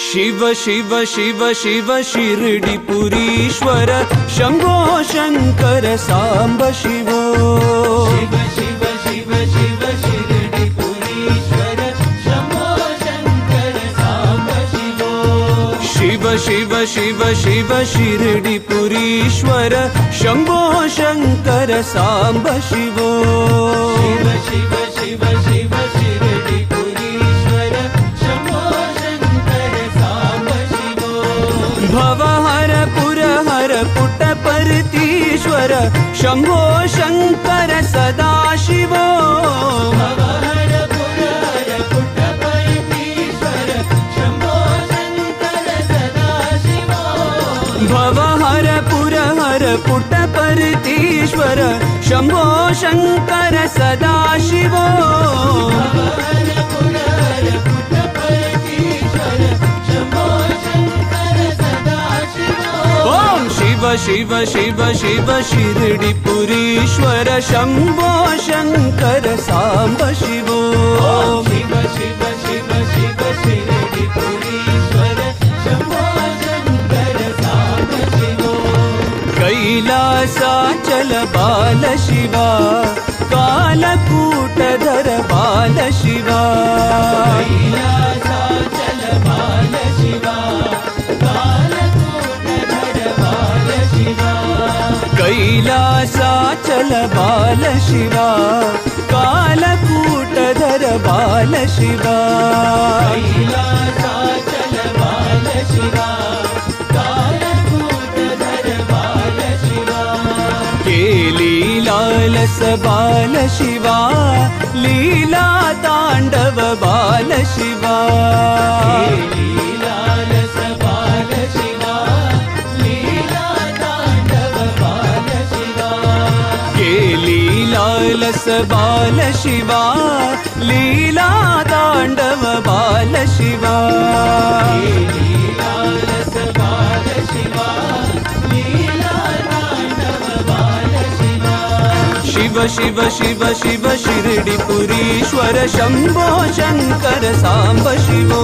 शिव शिव शिव शिव शिरडिपुरीश्वर शंभो शंकर सांब शिवो शिव शिव शिव शिव शिरडिपुरीश्वर शंभो शंकर सांब शिवो शिव शिव शिव शिव शिरडिपुरीश्वर शंभो शंकर सांब शिवो शिव शिव शिव शिव शिरडिपुरीश्वर शंभो भवहर पुरहर पुटपर्तीश्वर शंभो शंकर सदाशिवो भवहर पुरहर पुटपर्तीश्वर शंभो शंकर सदाशिवो भवहर पुरहर पुटपर्तीश्वर शंभो शंकर सदाशिवो भवहर पुरहर पुटपर्तीश्वर शंभो ओम शिव शिव शिव शिव शिरडिपुरीश्वर शंभो शंकर सांब शिवो शिव शिव शिव शिव शिरडिपुरीश्वर शंभो शंकर सांब शिवो कैलासाचल बाल शिवा कालकूटधर बाल शिवा कैलासाचल बाल शिवा कैलासाचल बाल शिवा कालकूटधर बाल शिवा कैलासाचल बाल शिवा कालकूटधर बाल शिवा लीलालस बाल शिवा लीला तांडव बाल शिवा लीलालस बाल शिवा लीला तांडव बाल शिवा लीलालस बाल शिवा लीला तांडव बाल शिवा लीलालस बाल शिवा लीला तांडव बाल शिवा शिव शिव शिव शिव शिरडिपुरीश्वर शंभो शंकर सांब शिवो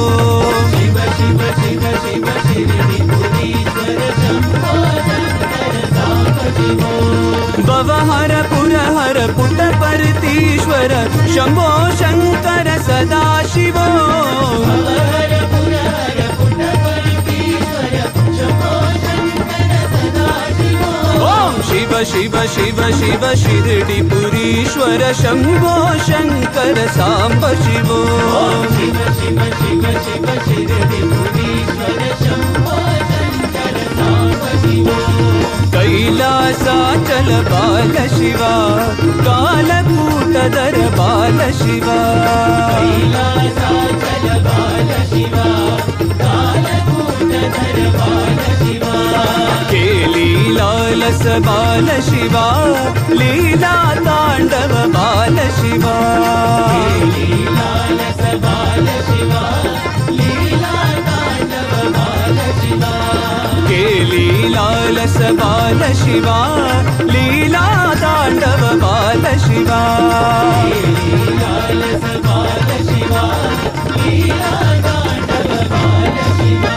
शिव शिव शिव शिव शिरडिपुरीश्वर शंभो शंकर सांब शिवो भवहर पुरहर पुटपर्तीश्वर शंभो शंकर सदाशिवो भवहर पुरहर पुटपर्तीश्वर शंभो शंकर सदाशिवो ओम शिव शिव शिव शिव शिव शिरडिपुरीश्वर शंभो शंकर सांब शिवो शिव शिव शिव शिव शिरडिपुरीश्वर शंभो शंकर सांब शिवो कैलासाचल बाल शिवा कालकूटधर बाल शिवा कैलासाचल बाल शिवा कालकूटधर बाल शिवा केली लालस बाल शिवा लीला तांडव बाल शिवा केली लालस बाल शिवा लीला तांडव बाल शिवा केली लालस बाल शिवा लीला तांडव बाल शिवा केली लालस बाल शिवा लीला तांडव बाल शिवा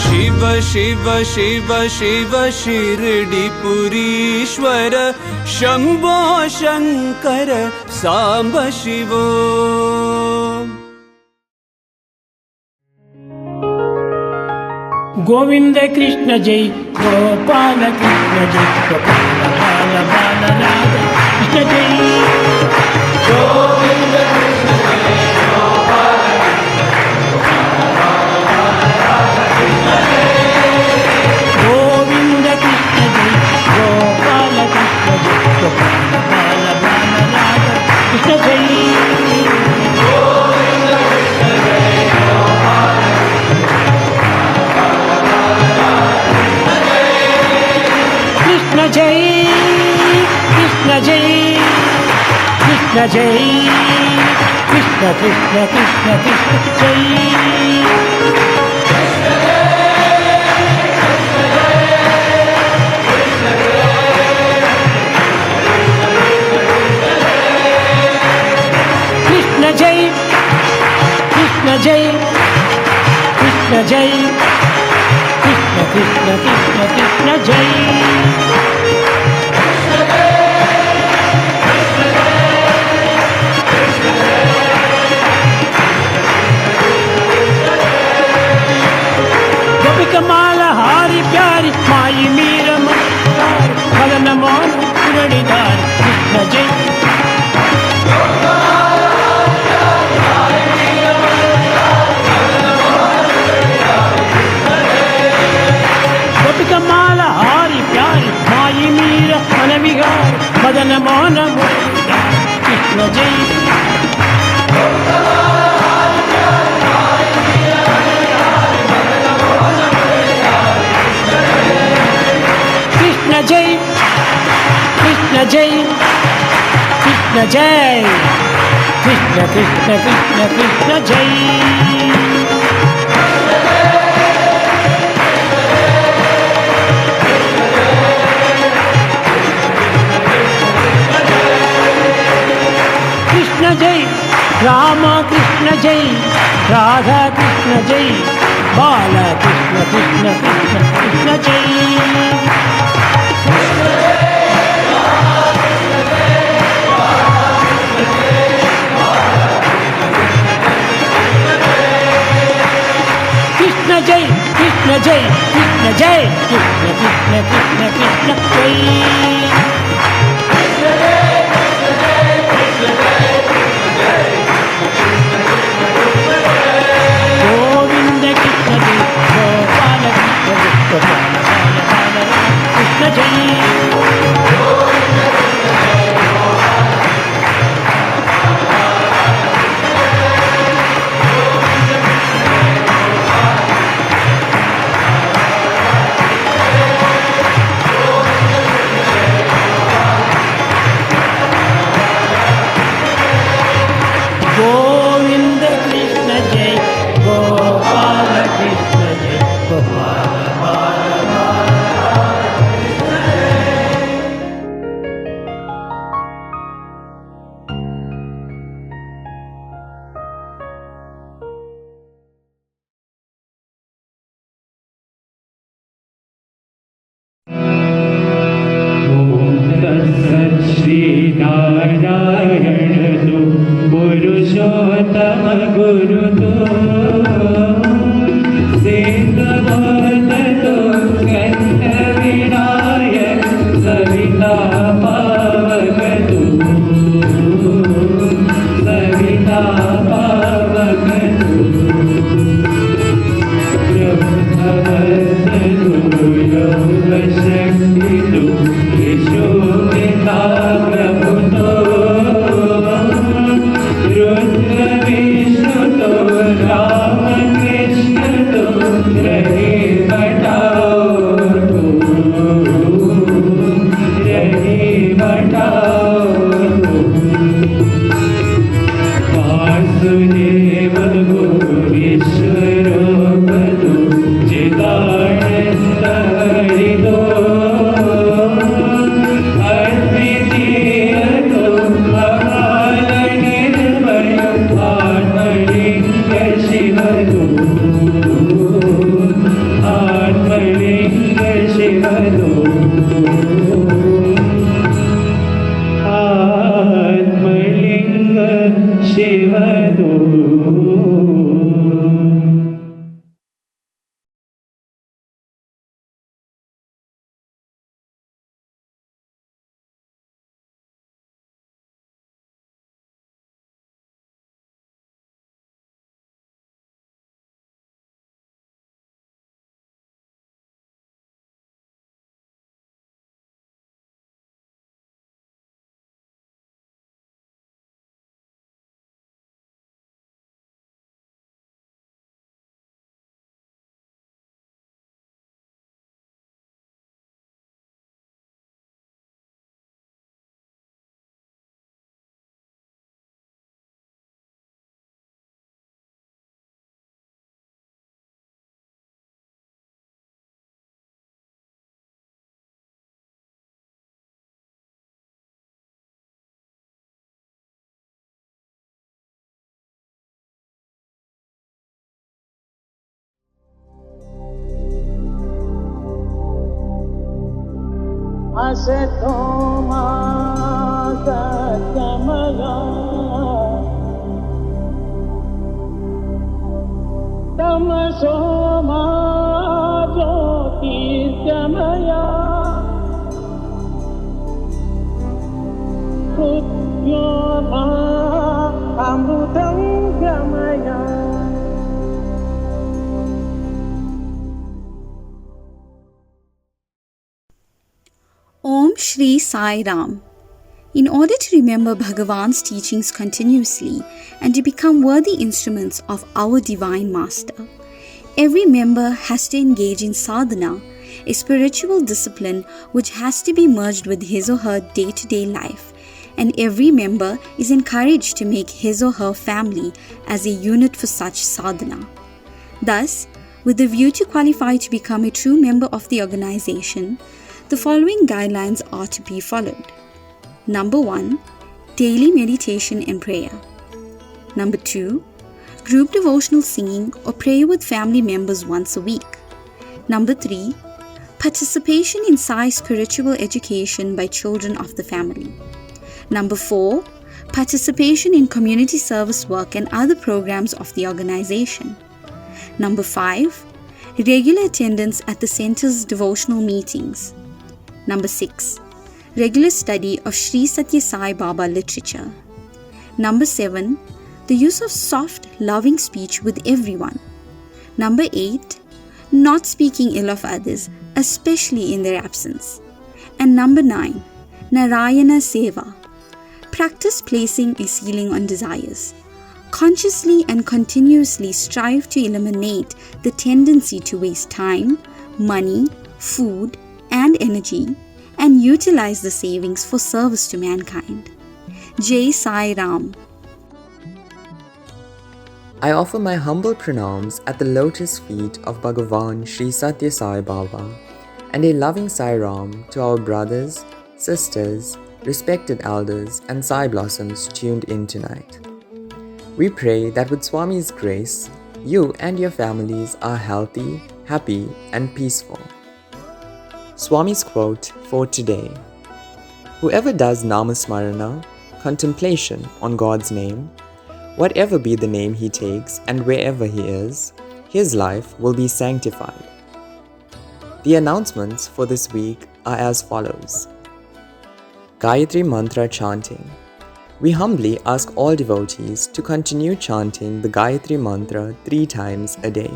शिव शिव शिव शिव शिरडिपुरीश्वर शंभो शंकर सांब शिवो गोविंद कृष्ण जय गोपाल कृष्ण जय गोपाल बाल बाल राधा कृष्ण जय गोविंद कृष्ण जय गोपाल गोविंद कृष्ण जय गोपाल कृष्ण जय गोपाल बाल बाल राधा कृष्ण जय गोविंद कृष्ण जय गोपाल कृष्ण जय कृष्ण जय कृष्ण जय कृष्ण कृष्ण कृष्ण कृष्ण जय कृष्ण जय कृष्ण जय कृष्ण जय कृष्ण कृष्ण कृष्ण कृष्ण जय गोपिकमाला हारी प्यारी माई मीर मस्तार मदन मोहन मुरलीधर कृष्ण जय गोपिकमाला हारी प्यारी माई मीर मन विहार मदन मोहन मुरलीधर कृष्ण जय कृष्ण जय कृष्ण जय कृष्ण जय कृष्ण कृष्ण कृष्ण कृष्ण जय कृष्ण जय राम कृष्ण जय राधा कृष्ण जय बाला कृष्ण कृष्ण कृष्ण कृष्ण जय कृष्ण जय कृष्ण जय कृष्ण जय कृष्ण कृष्ण कृष्ण कृष्ण जय गोविंद कृष्ण जय गोपाल कृष्ण जय गोपाल बाल बाल कृष्ण जय गोविंद कृष्ण जय गोपाल कृष्ण जय गोपाल बाल श्रीनारायण तु पुरुषोत्तम गुरु तो सिंह तो कंठ विनायक सविता सविता पावक तू सविता पावक तू ब्रह्मवत तू योगशक्ति तू यशोपिता प्रभु तो रुद्र विष्णु तो राम कृष्ण तो रहे बटाओ तो रहे बटाओ तो वासुदेव गुरु ईश्वरो बधु चिदानंद हरि दो अद्वितीय तो अकाल निर्भय आत्मलिंग शिव दो आत्मलिंग शिव दो आत्मलिंग शिव दो असतो मा सत्यमया तमसो मा ज्योतिर्गमया मृत्योर्मा अमृतं गमया Om Shri Sai Ram. In order to remember Bhagavan's teachings continuously and to become worthy instruments of our Divine Master, every member has to engage in sadhana, a spiritual discipline which has to be merged with his or her day-to-day life, and every member is encouraged to make his or her family as a unit for such sadhana. Thus, with the view to qualify to become a true member of the organization, the following guidelines are to be followed. Number 1. Daily meditation and prayer. Number 2. Group devotional singing or prayer with family members once a week. Number 3. Participation in Sai spiritual education by children of the family. Number 4. Participation in community service work and other programs of the organization. Number 5. Regular attendance at the center's devotional meetings. Number 6. Regular study of Sri Sathya Sai Baba literature. Number 7. The use of soft, loving speech with everyone. Number 8. Not speaking ill of others, especially in their absence. And number 9. Narayana Seva. Practice placing a ceiling on desires. Consciously and continuously strive to eliminate the tendency to waste time, money, food, and energy, and utilize the savings for service to mankind. Jai Sai Ram. I offer my humble pranams at the lotus feet of Bhagavan Sri Sathya Sai Baba and a loving Sai Ram to our brothers, sisters, respected elders and Sai blossoms tuned in tonight. We pray that with Swami's grace, you and your families are healthy, happy and peaceful. Swami's quote for today: whoever does Namasmarana, contemplation on God's name, whatever be the name he takes and wherever he is, his life will be sanctified. The announcements for this week are as follows. Gayatri Mantra chanting. We humbly ask all devotees to continue chanting the Gayatri Mantra 3 times a day.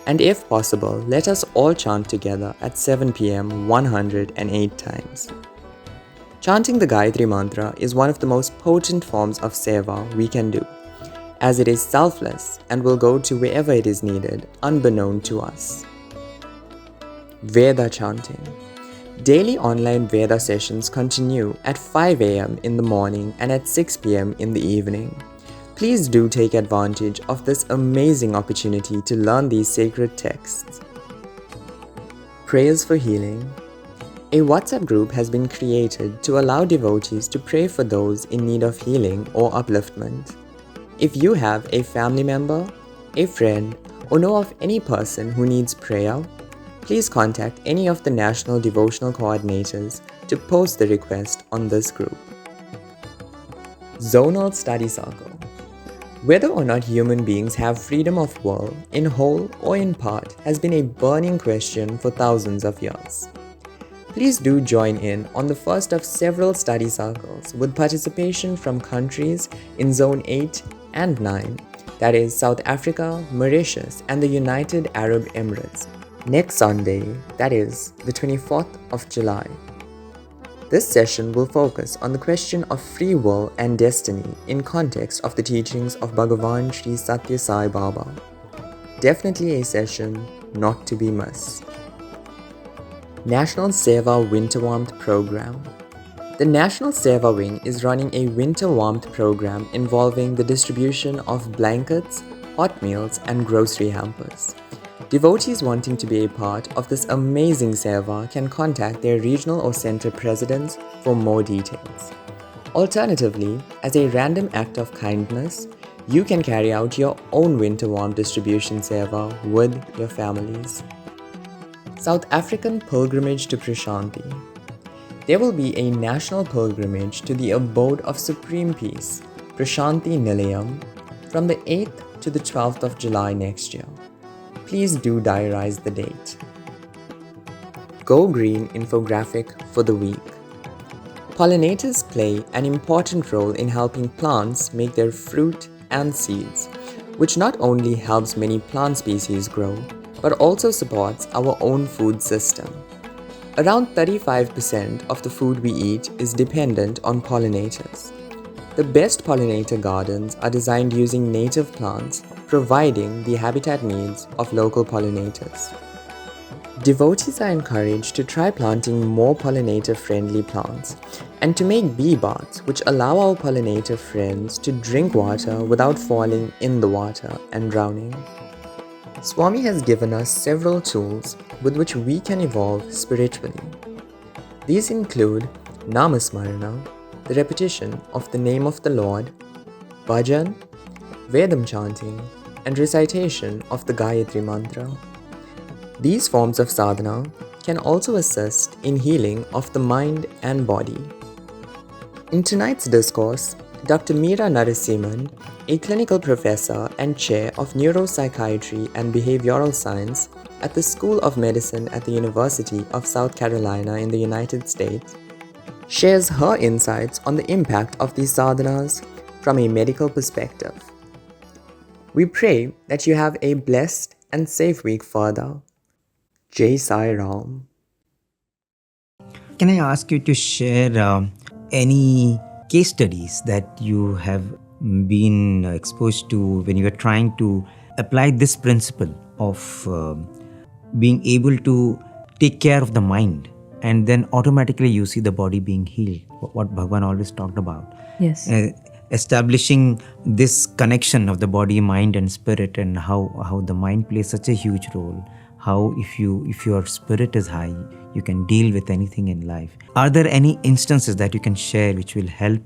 And if possible, let us all chant together at 7 pm 108 times. Chanting the Gayatri Mantra is one of the most potent forms of seva we can do, as it is selfless and will go to wherever it is needed, unbeknown to us. Veda chanting. Daily online Veda sessions continue at 5 am in the morning and at 6 pm in the evening. Please do take advantage of this amazing opportunity to learn these sacred texts. Prayers for healing. A WhatsApp group has been created to allow devotees to pray for those in need of healing or upliftment. If you have a family member, a friend, or know of any person who needs prayer, please contact any of the National Devotional Coordinators to post the request on this group. Zonal Study Circle. Whether or not human beings have freedom of will, in whole or in part, has been a burning question for thousands of years. Please do join in on the first of several study circles with participation from countries in Zone 8 and 9, that is South Africa, Mauritius, and the United Arab Emirates, next Sunday, that is the 24th of July. This session will focus on the question of free will and destiny in context of the teachings of Bhagavan Sri Sathya Sai Baba. Definitely a session not to be missed. National Seva Winter Warmth Program. The National Seva Wing is running a winter warmth program involving the distribution of blankets, hot meals, and grocery hampers. Devotees wanting to be a part of this amazing seva can contact their regional or center presidents for more details. Alternatively, as a random act of kindness, you can carry out your own winter warm distribution seva with your families. South African Pilgrimage to Prashanti. There will be a national pilgrimage to the abode of Supreme Peace, Prashanti Nilayam, from the 8th to the 12th of July next year. Please do diarize the date. Go Green infographic for the week. Pollinators play an important role in helping plants make their fruit and seeds, which not only helps many plant species grow, but also supports our own food system. Around 35% of the food we eat is dependent on pollinators. The best pollinator gardens are designed using native plants, providing the habitat needs of local pollinators. Devotees are encouraged to try planting more pollinator-friendly plants and to make bee baths which allow our pollinator friends to drink water without falling in the water and drowning. Swami has given us several tools with which we can evolve spiritually. These include Namasmarana, the repetition of the name of the Lord, Bhajan, Vedam chanting, and recitation of the Gayatri Mantra. These forms of sadhana can also assist in healing of the mind and body. In tonight's discourse, Dr. Meera Narasimhan, a clinical professor and chair of neuropsychiatry and behavioral science at the School of Medicine at the University of South Carolina in the United States, shares her insights on the impact of these sadhanas from a medical perspective. We pray that you have a blessed and safe week further. Jai Sai Ram. Can I ask you to share any case studies that you have been exposed to when you are trying to apply this principle of being able to take care of the mind, and then automatically you see the body being healed, what Bhagavan always talked about. Yes. Establishing this connection of the body, mind and spirit, and how the mind plays such a huge role. How if your spirit is high, you can deal with anything in life. Are there any instances that you can share which will help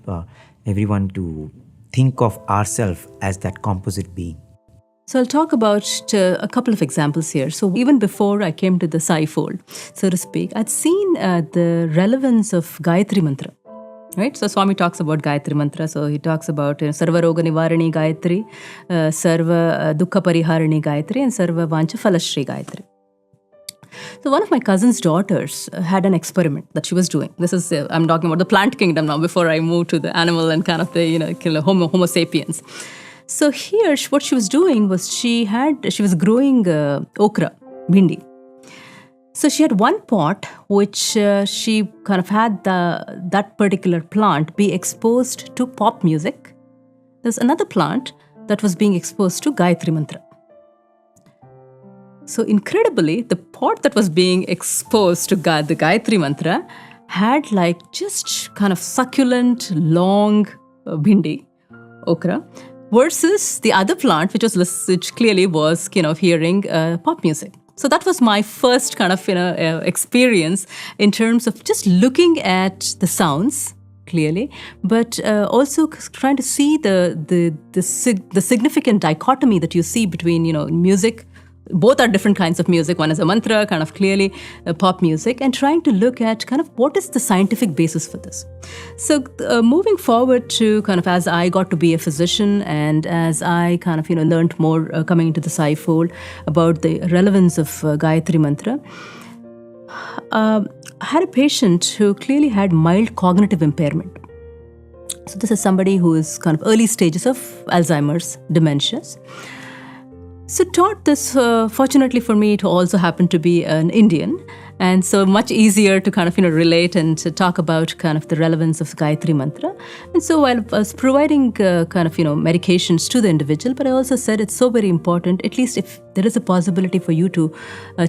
everyone to think of ourselves as that composite being? So I'll talk about a couple of examples here. So even before I came to the Sai fold, so to speak, I'd seen the relevance of Gayatri Mantra. Right? So Swami talks about Gayatri Mantra. So he talks about Sarva Roga Nivarani Gayatri, Sarva Dukkha Pariharini Gayatri, and Sarva Vancha Falashri Gayatri. So one of my cousin's daughters had an experiment that she was doing. This is, I'm talking about the plant kingdom now before I move to the animal and kind of the, Homo sapiens. So here, what she was doing was she was growing okra, bhindi. So she had one pot which she kind of had that particular plant be exposed to pop music. There's another plant that was being exposed to Gayatri Mantra. So incredibly, the pot that was being exposed to the Gayatri Mantra had like just kind of succulent, long bhindi, okra, versus the other plant, which clearly was hearing pop music. So that was my first kind of experience in terms of just looking at the sounds clearly, but also trying to see the significant dichotomy that you see between music. Both are different kinds of music. One is a mantra, kind of clearly pop music, and trying to look at kind of what is the scientific basis for this. So moving forward to kind of as I got to be a physician and as I kind of learned more coming into the Sai fold about the relevance of Gayatri Mantra, I had a patient who clearly had mild cognitive impairment. So this is somebody who is kind of early stages of Alzheimer's, dementias. So taught this, fortunately for me, it also happened to be an Indian. And so much easier to kind of, relate and to talk about kind of the relevance of Gayatri Mantra. And so I was providing kind of, medications to the individual, but I also said it's so very important, at least if there is a possibility for you to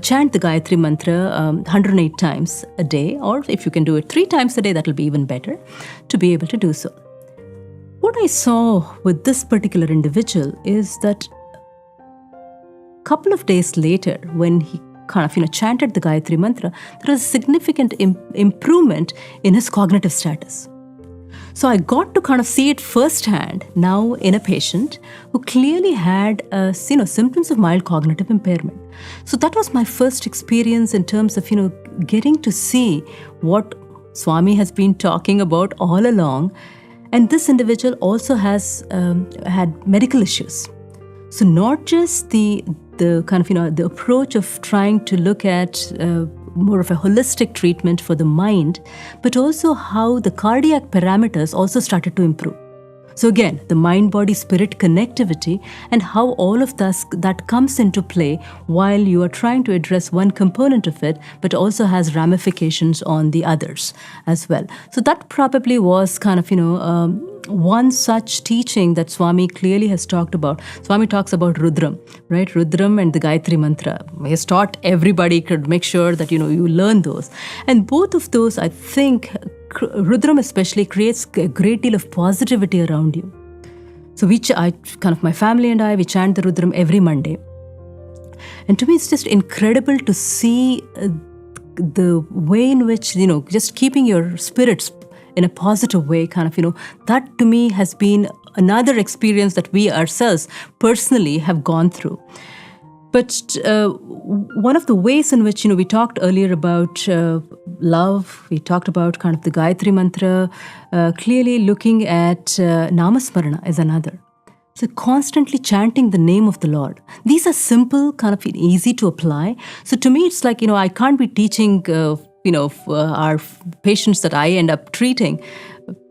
chant the Gayatri Mantra 108 times a day, or if you can do it 3 times a day, that will be even better to be able to do so. What I saw with this particular individual is that couple of days later, when he kind of chanted the Gayatri Mantra, there was a significant improvement in his cognitive status. So I got to kind of see it firsthand now in a patient who clearly had symptoms of mild cognitive impairment. So that was my first experience in terms of getting to see what Swami has been talking about all along. And this individual also has had medical issues. So not just the kind of the approach of trying to look at more of a holistic treatment for the mind, but also how the cardiac parameters also started to improve. So again, the mind-body-spirit connectivity and how all of that comes into play while you are trying to address one component of it, but also has ramifications on the others as well. So that probably was kind of, one such teaching that Swami clearly has talked about. Swami talks about Rudram, right? Rudram and the Gayatri Mantra. He has taught everybody to make sure that, you learn those. And both of those, I think, Rudram especially creates a great deal of positivity around you. So my family and I, we chant the Rudram every Monday. And to me, it's just incredible to see the way in which, just keeping your spirits in a positive way, kind of, that to me has been another experience that we ourselves personally have gone through. But one of the ways in which, we talked earlier about love, we talked about kind of the Gayatri Mantra, clearly looking at Namasmarana is another. So constantly chanting the name of the Lord. These are simple, kind of easy to apply. So to me, it's like, I can't be teaching our patients that I end up treating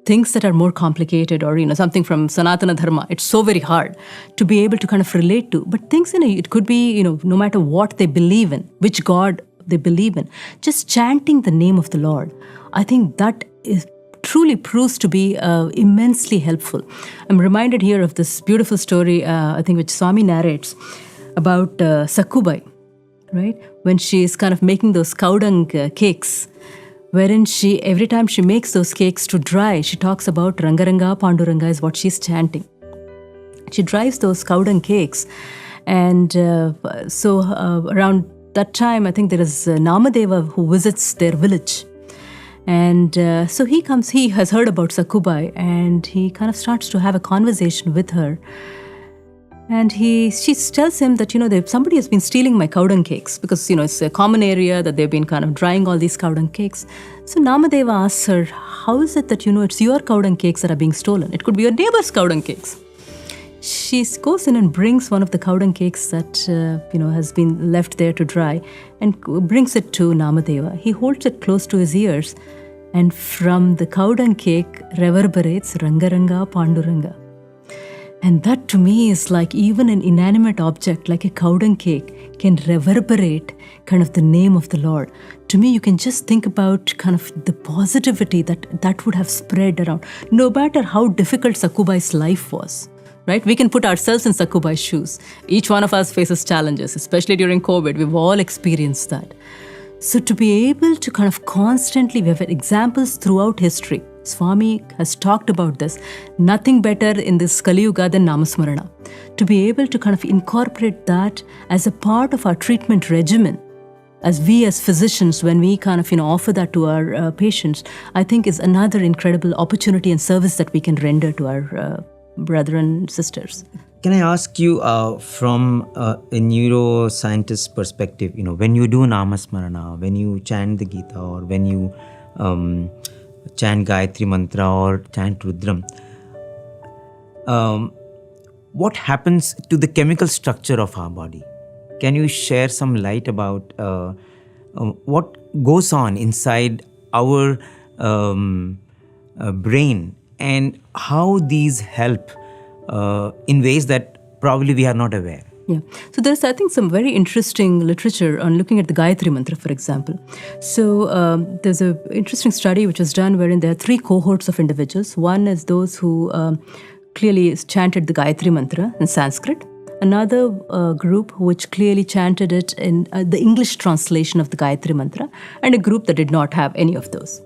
things that are more complicated or, something from Sanatana Dharma. It's so very hard to be able to kind of relate to. But things, it could be, no matter what they believe in, which God they believe in, just chanting the name of the Lord. I think that truly proves to be immensely helpful. I'm reminded here of this beautiful story, I think, which Swami narrates about Sakkubai. Right? When she is kind of making those cow dung cakes, wherein every time she makes those cakes to dry, she talks about Rangaranga Panduranga is what she's chanting. She dries those cow dung cakes. And so around that time, I think there is Namadeva who visits their village. And so he has heard about Sakkubai, and he kind of starts to have a conversation with her. And she tells him that, somebody has been stealing my cow dung cakes because, it's a common area that they've been kind of drying all these cow dung cakes. So Namadeva asks her, how is it that, it's your cow dung cakes that are being stolen? It could be your neighbor's cow dung cakes. she goes in and brings one of the cow dung cakes that has been left there to dry, and brings it to Namadeva. He holds it close to his ears, and from the cow dung cake reverberates Rangaranga Panduranga. And that to me is like even an inanimate object like a cow dung cake can reverberate kind of the name of the Lord. To me, you can just think about kind of the positivity that would have spread around, no matter how difficult Sakubai's life was. Right? We can put ourselves in Sakubai's shoes. Each one of us faces challenges, especially during COVID. We've all experienced that. So to be able to kind of constantly, we have examples throughout history. Swami has talked about this. Nothing better in this Kali Yuga than Namasmarana. To be able to kind of incorporate that as a part of our treatment regimen, as physicians, when we kind of offer that to our patients, I think is another incredible opportunity and service that we can render to our brethren and sisters. Can I ask you from a neuroscientist perspective, when you do Namasmarana, when you chant the Gita, or when you chant Gayatri Mantra or chant Rudram, what happens to the chemical structure of our body? Can you share some light about what goes on inside our brain and how these help in ways that probably we are not aware? Yeah. So there's, I think, some very interesting literature on looking at the Gayatri Mantra, for example. So there's an interesting study which was done wherein there are 3 cohorts of individuals. One is those who clearly chanted the Gayatri Mantra in Sanskrit. Another group which clearly chanted it in the English translation of the Gayatri Mantra, and a group that did not have any of those.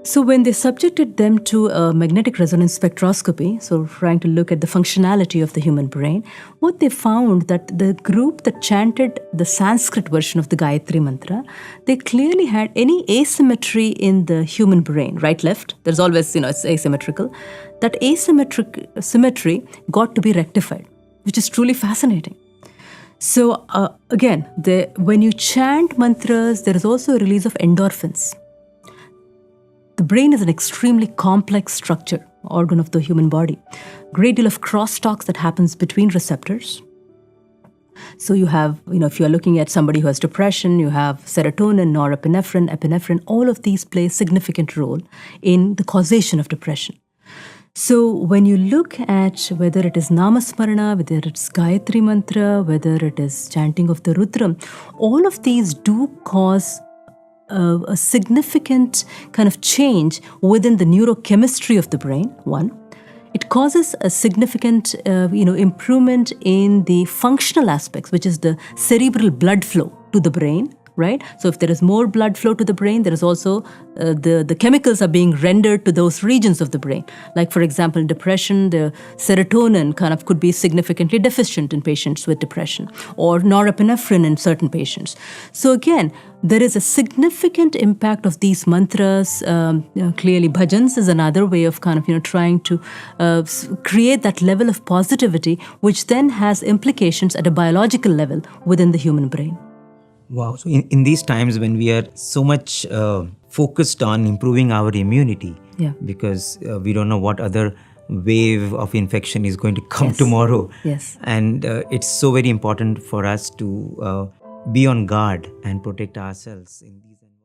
So when they subjected them to a magnetic resonance spectroscopy, so trying to look at the functionality of the human brain, what they found that the group that chanted the Sanskrit version of the Gayatri Mantra, they clearly had any asymmetry in the human brain, right, left. There's always, it's asymmetrical. That symmetry got to be rectified, which is truly fascinating. So again, when you chant mantras, there is also a release of endorphins. The brain is an extremely complex structure, organ of the human body. Great deal of crosstalks that happens between receptors. So you have, if you are looking at somebody who has depression, you have serotonin, norepinephrine, epinephrine. All of these play a significant role in the causation of depression. So when you look at whether it is Namasmarana, whether it's Gayatri Mantra, whether it is chanting of the Rudram, all of these do cause a significant kind of change within the neurochemistry of the brain, one. It causes a significant improvement in the functional aspects, which is the cerebral blood flow to the brain, right? So if there is more blood flow to the brain, there is also the chemicals are being rendered to those regions of the brain. Like, for example, in depression, the serotonin kind of could be significantly deficient in patients with depression, or norepinephrine in certain patients. So again, there is a significant impact of these mantras. Clearly, bhajans is another way of kind of trying to create that level of positivity, which then has implications at a biological level within the human brain. Wow. So in these times when we are so much focused on improving our immunity, because we don't know what other wave of infection is going to come tomorrow. Yes. And it's so very important for us to be on guard and protect ourselves in these environments.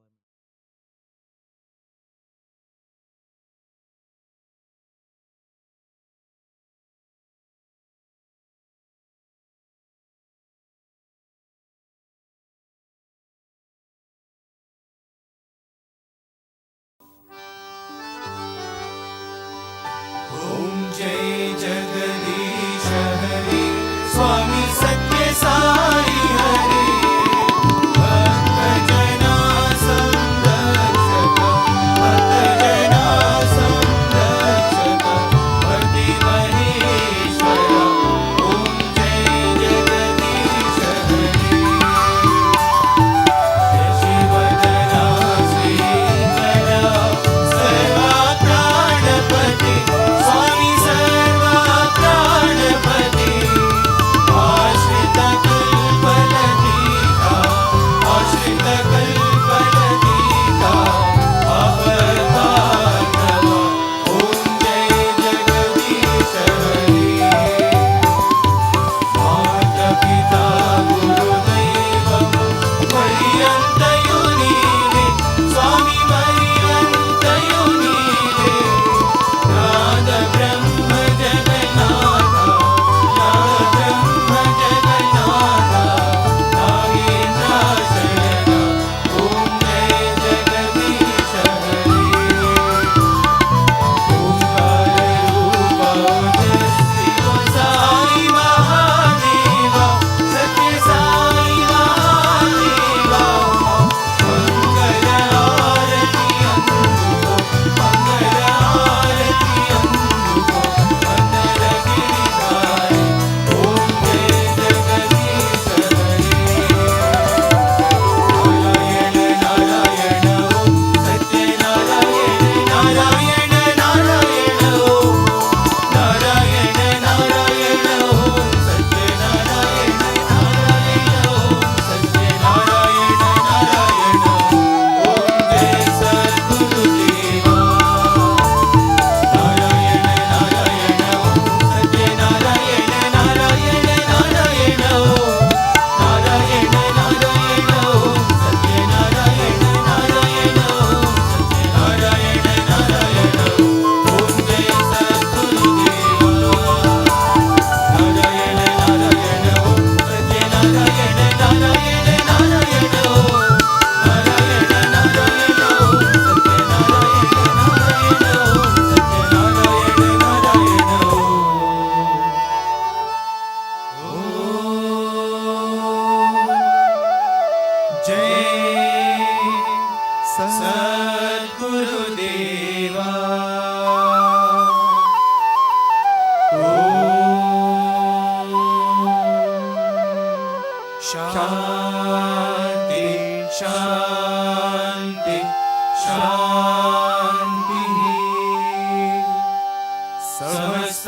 जय जगदीश हरे स्वामी सत्य साई हरे भक्त जना संरक्षक भक्त जना संरक्षक भक्ति महेश्वर ओम जय जगदीश हरे शिवदना श्रीकरा सर्वा प्राणपति स्वामी सर्वा प्राण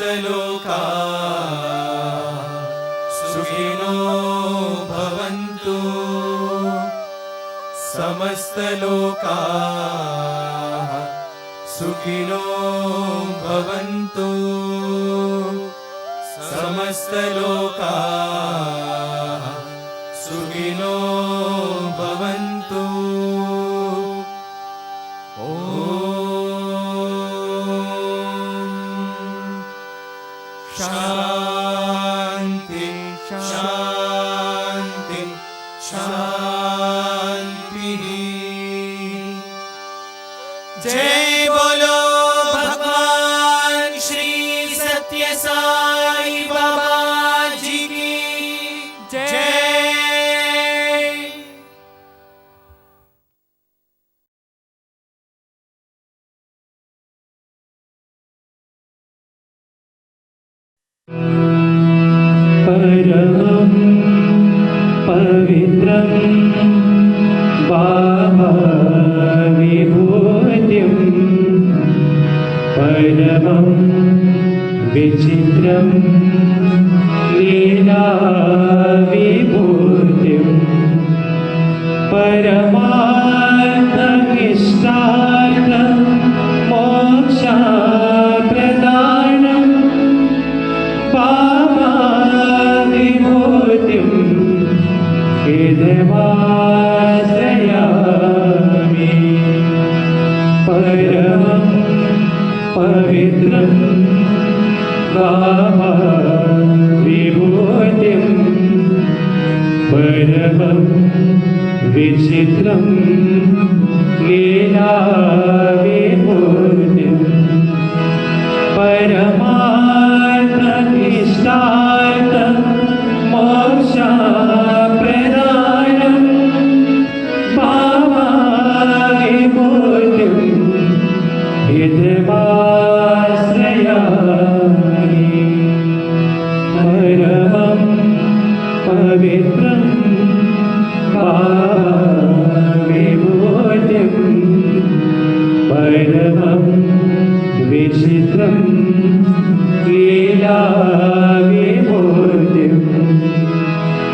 समस्तलोकाः सुखिनो भवन्तु समस्तलोकाः सुखिनो भवन्तु समस्तलोकाः सुखिनो भवन्तु ॐ शान्ति शान्ति शान्तिः जय बोलो भगवान श्री सत्य साई बाबा जी की जय। परमं पवित्रं बाबा विभूतिं परमं विचित्रं लीला विभूतिं परमार्थमिष्टार्थं मोक्षप्रदानं बाबा विभूतिं हृदयाश्रयामि परमं पवित्रं बाबा विभूतिं परमं विचित्रं लीला विभूतिं परमार्थमिष्टार्थं मोक्षप्रदानं बाबा विभूतिं हृदयाश्रयामि परमं पवित्रं बाबा विभूतिं परमं विचित्रं लीला विभूतिं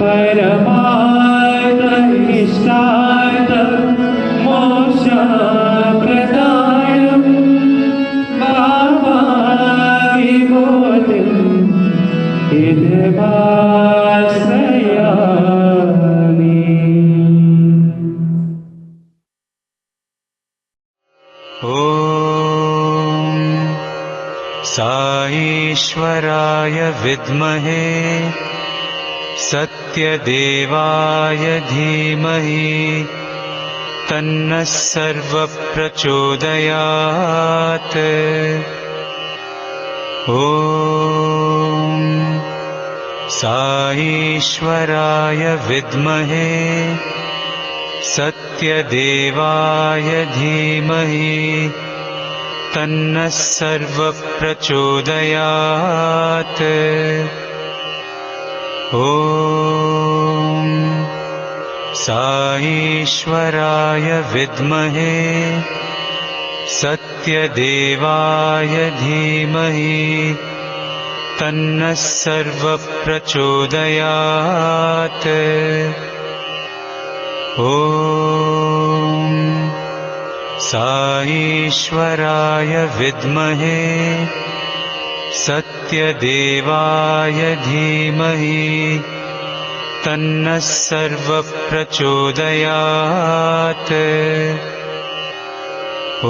परमार्थमिष्टार्थं मोक्षप्रदानं बाबा विभूतिं हृदयाश्रयामि। साईश्वराय विद्महे सत्यदेवाय धीमहि तन्नः सर्वप्रचोदयात्। ॐ साईश्वराय विद्महे सत्यदेवाय धीमहि तन्नः सर्वप्रचोदयात्। ॐ साईश्वराय विद्महे सत्यदेवाय धीमहि तन्नः सर्वप्रचोदयात्। ॐ साईश्वराय विद्महे सत्यदेवाय धीमहि तन्नः सर्वप्रचोदयात्। ॐ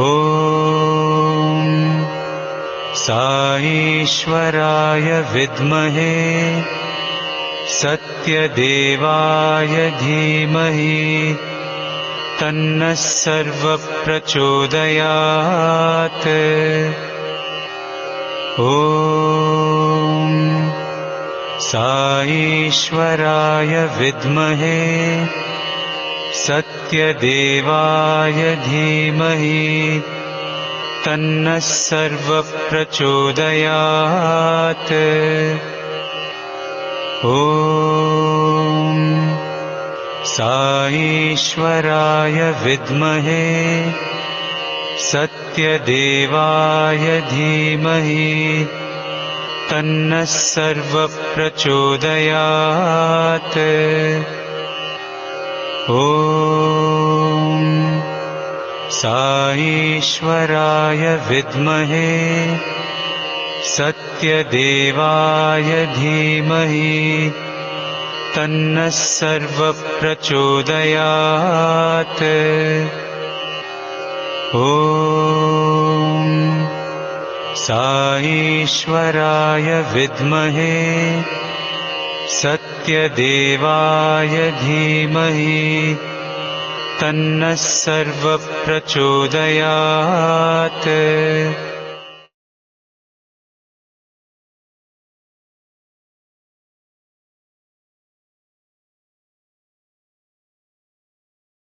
साईश्वराय विद्महे सत्यदेवाय धीमहि तन्नः सर्वप्रचोदयात्। ॐ साईश्वराय विद्महे सत्यदेवाय धीमहि तन्नः सर्वप्रचोदयात्। ॐ साईश्वराय विद्महे सत्यदेवाय धीमहि तन्नः सर्वप्रचोदयात्। ॐ साईश्वराय विद्महे सत्यदेवाय धीमहि तन्नः सर्वप्रचोदयात्। ॐ साईश्वराय विद्महे सत्यदेवाय धीमहि तन्नः सर्वप्रचोदयात्।